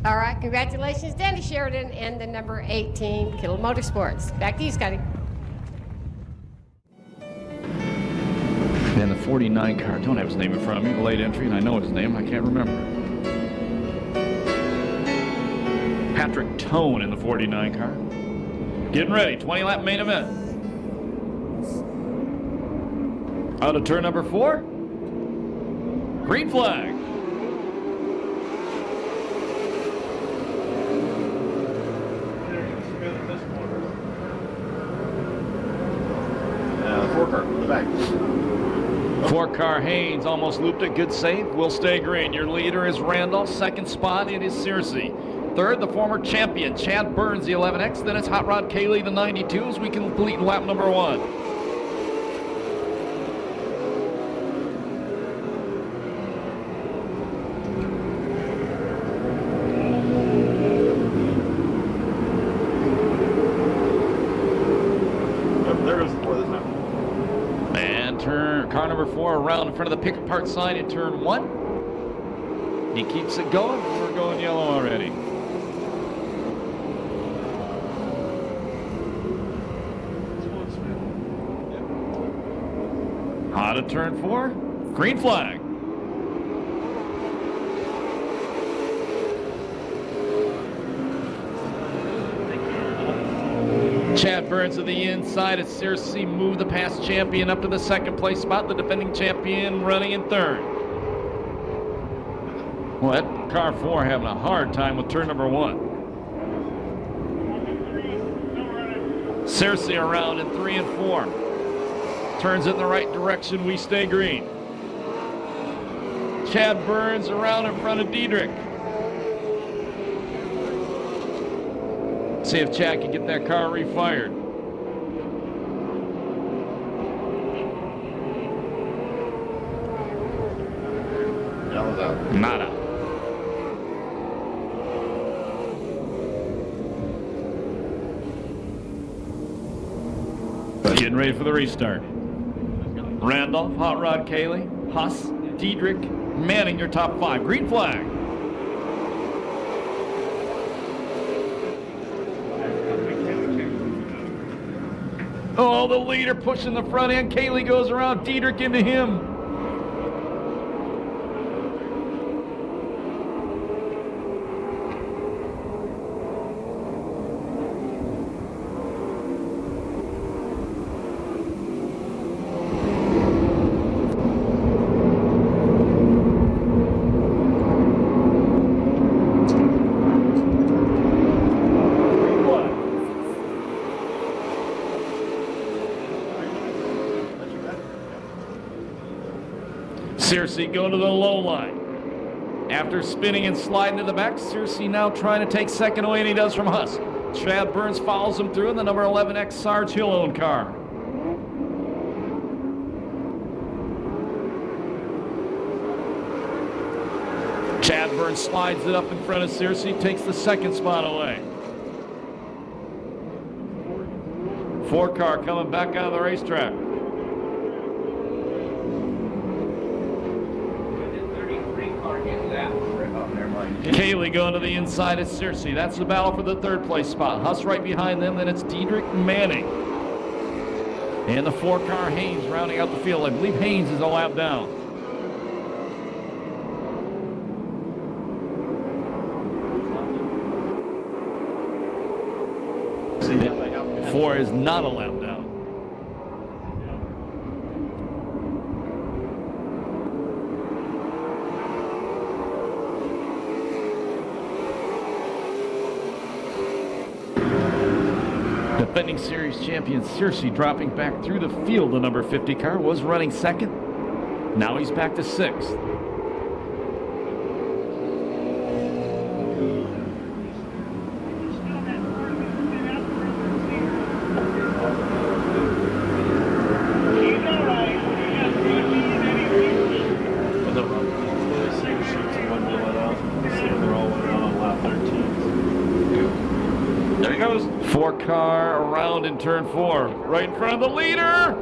All right, congratulations, Danny Sheridan and the number 18 Kittle Motorsports. Back to you, Scotty. And the 49 car, don't have his name in front of me, the late entry, and I know his name, I can't remember. Patrick Tone in the 49 car. Getting ready, 20-lap main event. Out of turn number 4. Green flag. Four-car Haynes almost looped it. Good save. Will stay green. Your leader is Randall. Second spot, it is Searcy. Third, the former champion, Chad Burns, the 11X. Then it's Hot Rod Cayley, the 92, as we complete lap number 1. Car number 4 around in front of the pick apart sign in turn 1. He keeps it going. We're going yellow already. Out of turn 4. Green flag. Chad Burns to the inside as Searcy moved the past champion up to the second place spot. The defending champion running in third. Well, that car 4 having a hard time with turn number 1. Searcy around in 3 and 4. Turns in the right direction. We stay green. Chad Burns around in front of Diedrich. See if Chad can get that car refired. Not out. Getting ready for the restart. Randolph, Hot Rod Cayley, Huss, Diedrich, Manning, your top 5. Green flag. Oh, the leader pushing the front end. Cayley goes around. Diedrich into him. Searcy going to the low line. After spinning and sliding to the back, Searcy now trying to take second away, and he does from Huss. Chad Burns follows him through in the number 11X Sarge Hill-owned car. Chad Burns slides it up in front of Searcy, takes the second spot away. 4 car coming back out of the racetrack. Cayley going to the inside of Searcy. That's the battle for the 3rd place spot. Huss right behind them, then it's Diedrich Manning. And the 4 car Haynes rounding out the field. I believe Haynes is a lap down. Four is not a lap down. Defending series champion Searcy dropping back through the field. The number 50 car was running second. Now he's back to sixth. There he goes. 4 car around in turn 4. Right in front of the leader.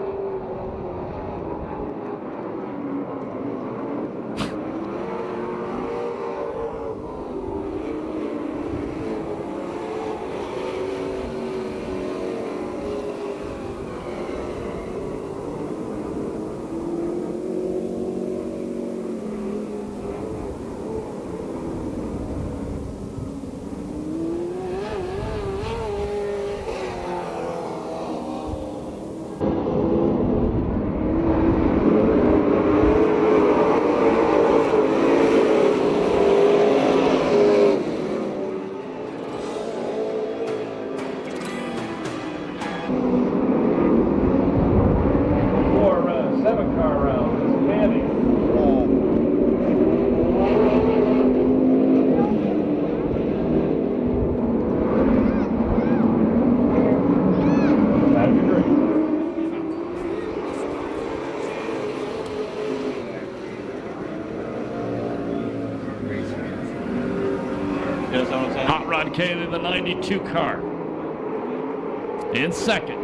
Hot Rod Kaylee, the 92 car, in second.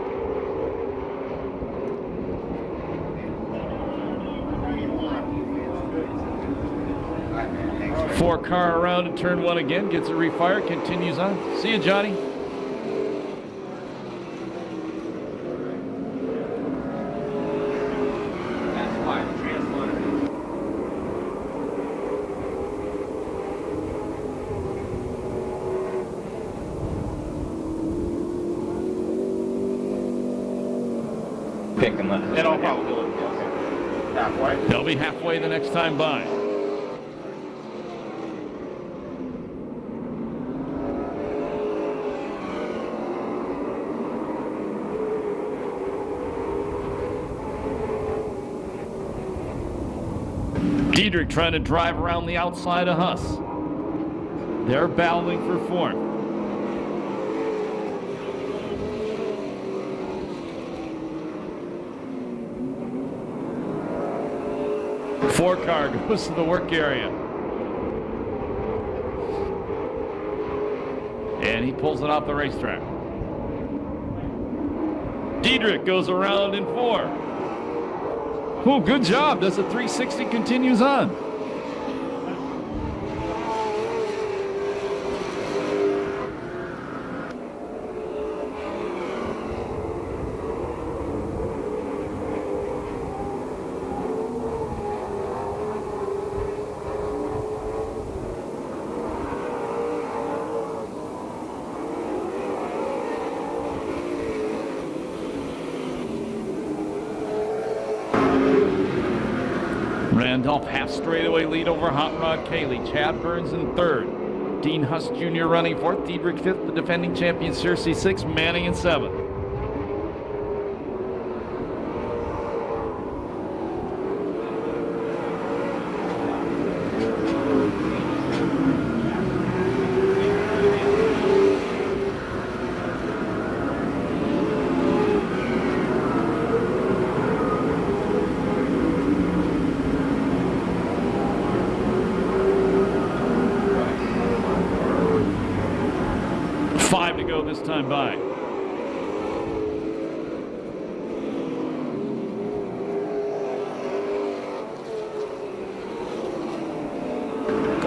Four car around in turn 1 again, gets a refire, continues on. See you, Johnny. Pick and left. In all probability, yes. Halfway. They'll be halfway the next time by. Diedrich trying to drive around the outside of Huss. They're battling for fourth. Four car goes to the work area. And he pulls it off the racetrack. Diedrich goes around in 4. Oh, good job. Does the 360, continues on. Randolph half straightaway lead over Hot Rod Kaylee. Chad Burns in third. Dean Huss Jr. running fourth. Diedrich fifth. The defending champion Searcy sixth. Manning in seventh. This time by.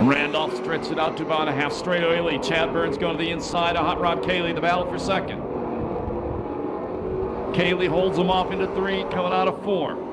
Randolph stretched it out to about a half straightaway lead. Chad Burns going to the inside of Hot Rod Kaylee. The battle for second. Kaylee holds him off into 3, coming out of 4.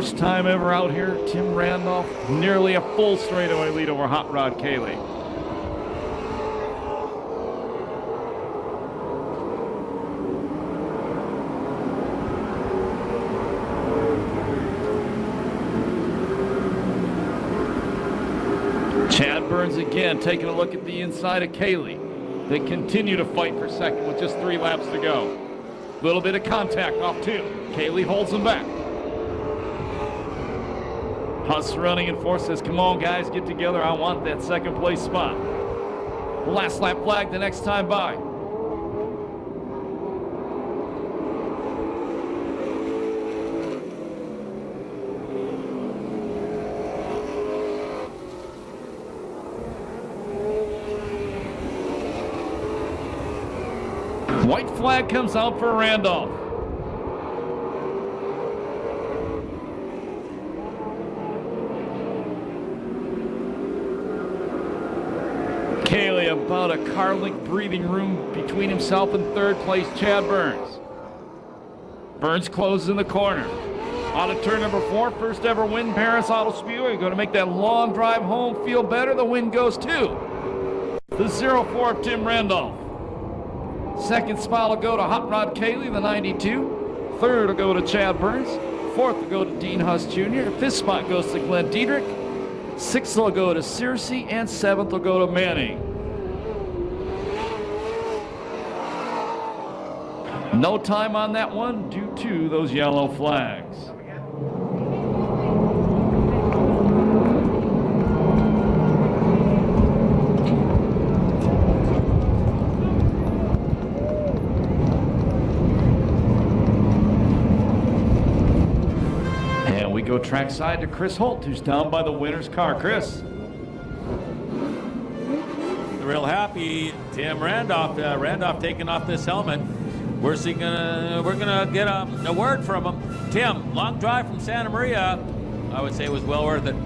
First time ever out here, Tim Randolph, nearly a full straightaway lead over Hot Rod Cayley. Chad Burns again taking a look at the inside of Cayley. They continue to fight for second with just 3 laps to go. Little bit of contact off 2. Cayley holds them back. Huss running and force says, come on guys, get together. I want that second place spot. Last lap flag the next time by. White flag comes out for Randolph. Cayley about a car length breathing room between himself and third place Chad Burns. Burns closes in the corner. On to turn number 4, first ever win, Perris Auto Speedway. Going to make that long drive home feel better. The win goes to the 04 of Tim Randolph. Second spot will go to Hot Rod Cayley, the 92. Third will go to Chad Burns. Fourth will go to Dean Huss Jr. Fifth spot goes to Glenn Diedrich. Sixth will go to Searcy, and seventh will go to Manning. No time on that one due to those yellow flags. Go trackside to Chris Holt, who's down by the winner's car. Chris. Real happy, Tim Randolph. Randolph taking off this helmet. We're gonna get a word from him. Tim, long drive from Santa Maria. I would say it was well worth it.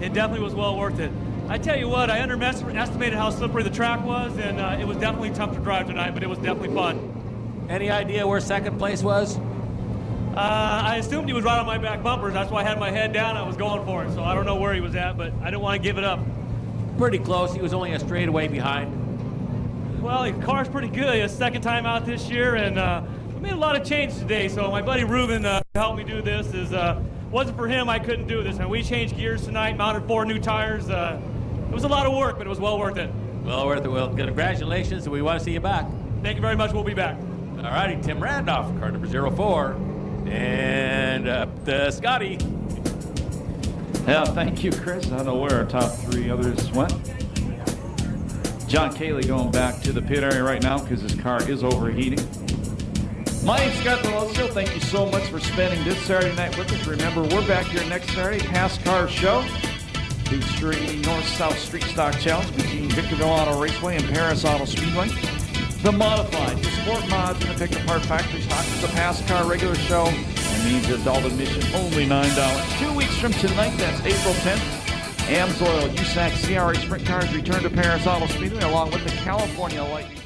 It definitely was well worth it. I tell you what, I underestimated how slippery the track was, and it was definitely tough to drive tonight, but it was definitely fun. Any idea where second place was? I assumed he was right on my back bumpers. That's why I had my head down. I was going for it, so I don't know where he was at, but I didn't want to give it up. Pretty close. He was only a straightaway behind. Well, the car's pretty good. It's second time out this year, and we made a lot of changes today. So my buddy Ruben helped me do this. Wasn't for him, I couldn't do this. And we changed gears tonight, mounted 4 new tires. It was a lot of work, but it was well worth it. Well worth it. Well, congratulations, and we want to see you back. Thank you very much. We'll be back. All righty, Tim Randolph, car number 04. And Scotty. Yeah, thank you, Chris. I don't know where our top 3 others went. John Cayley going back to the pit area right now because his car is overheating. My name's Scott Deloso. Thank you so much for spending this Saturday night with us. Remember, we're back here next Saturday, Pass Car Show, featuring North-South Street Stock Challenge between Victorville Auto Raceway and Perris Auto Speedway. The Modified, the Sport Mods, and the Pick Apart Factory Stock is the Pass Car regular show. That means adult admission only $9. 2 weeks from tonight, that's April 10th, AMSOIL USAC CRA Sprint Cars return to Perris Auto Speedway along with the California Lightning.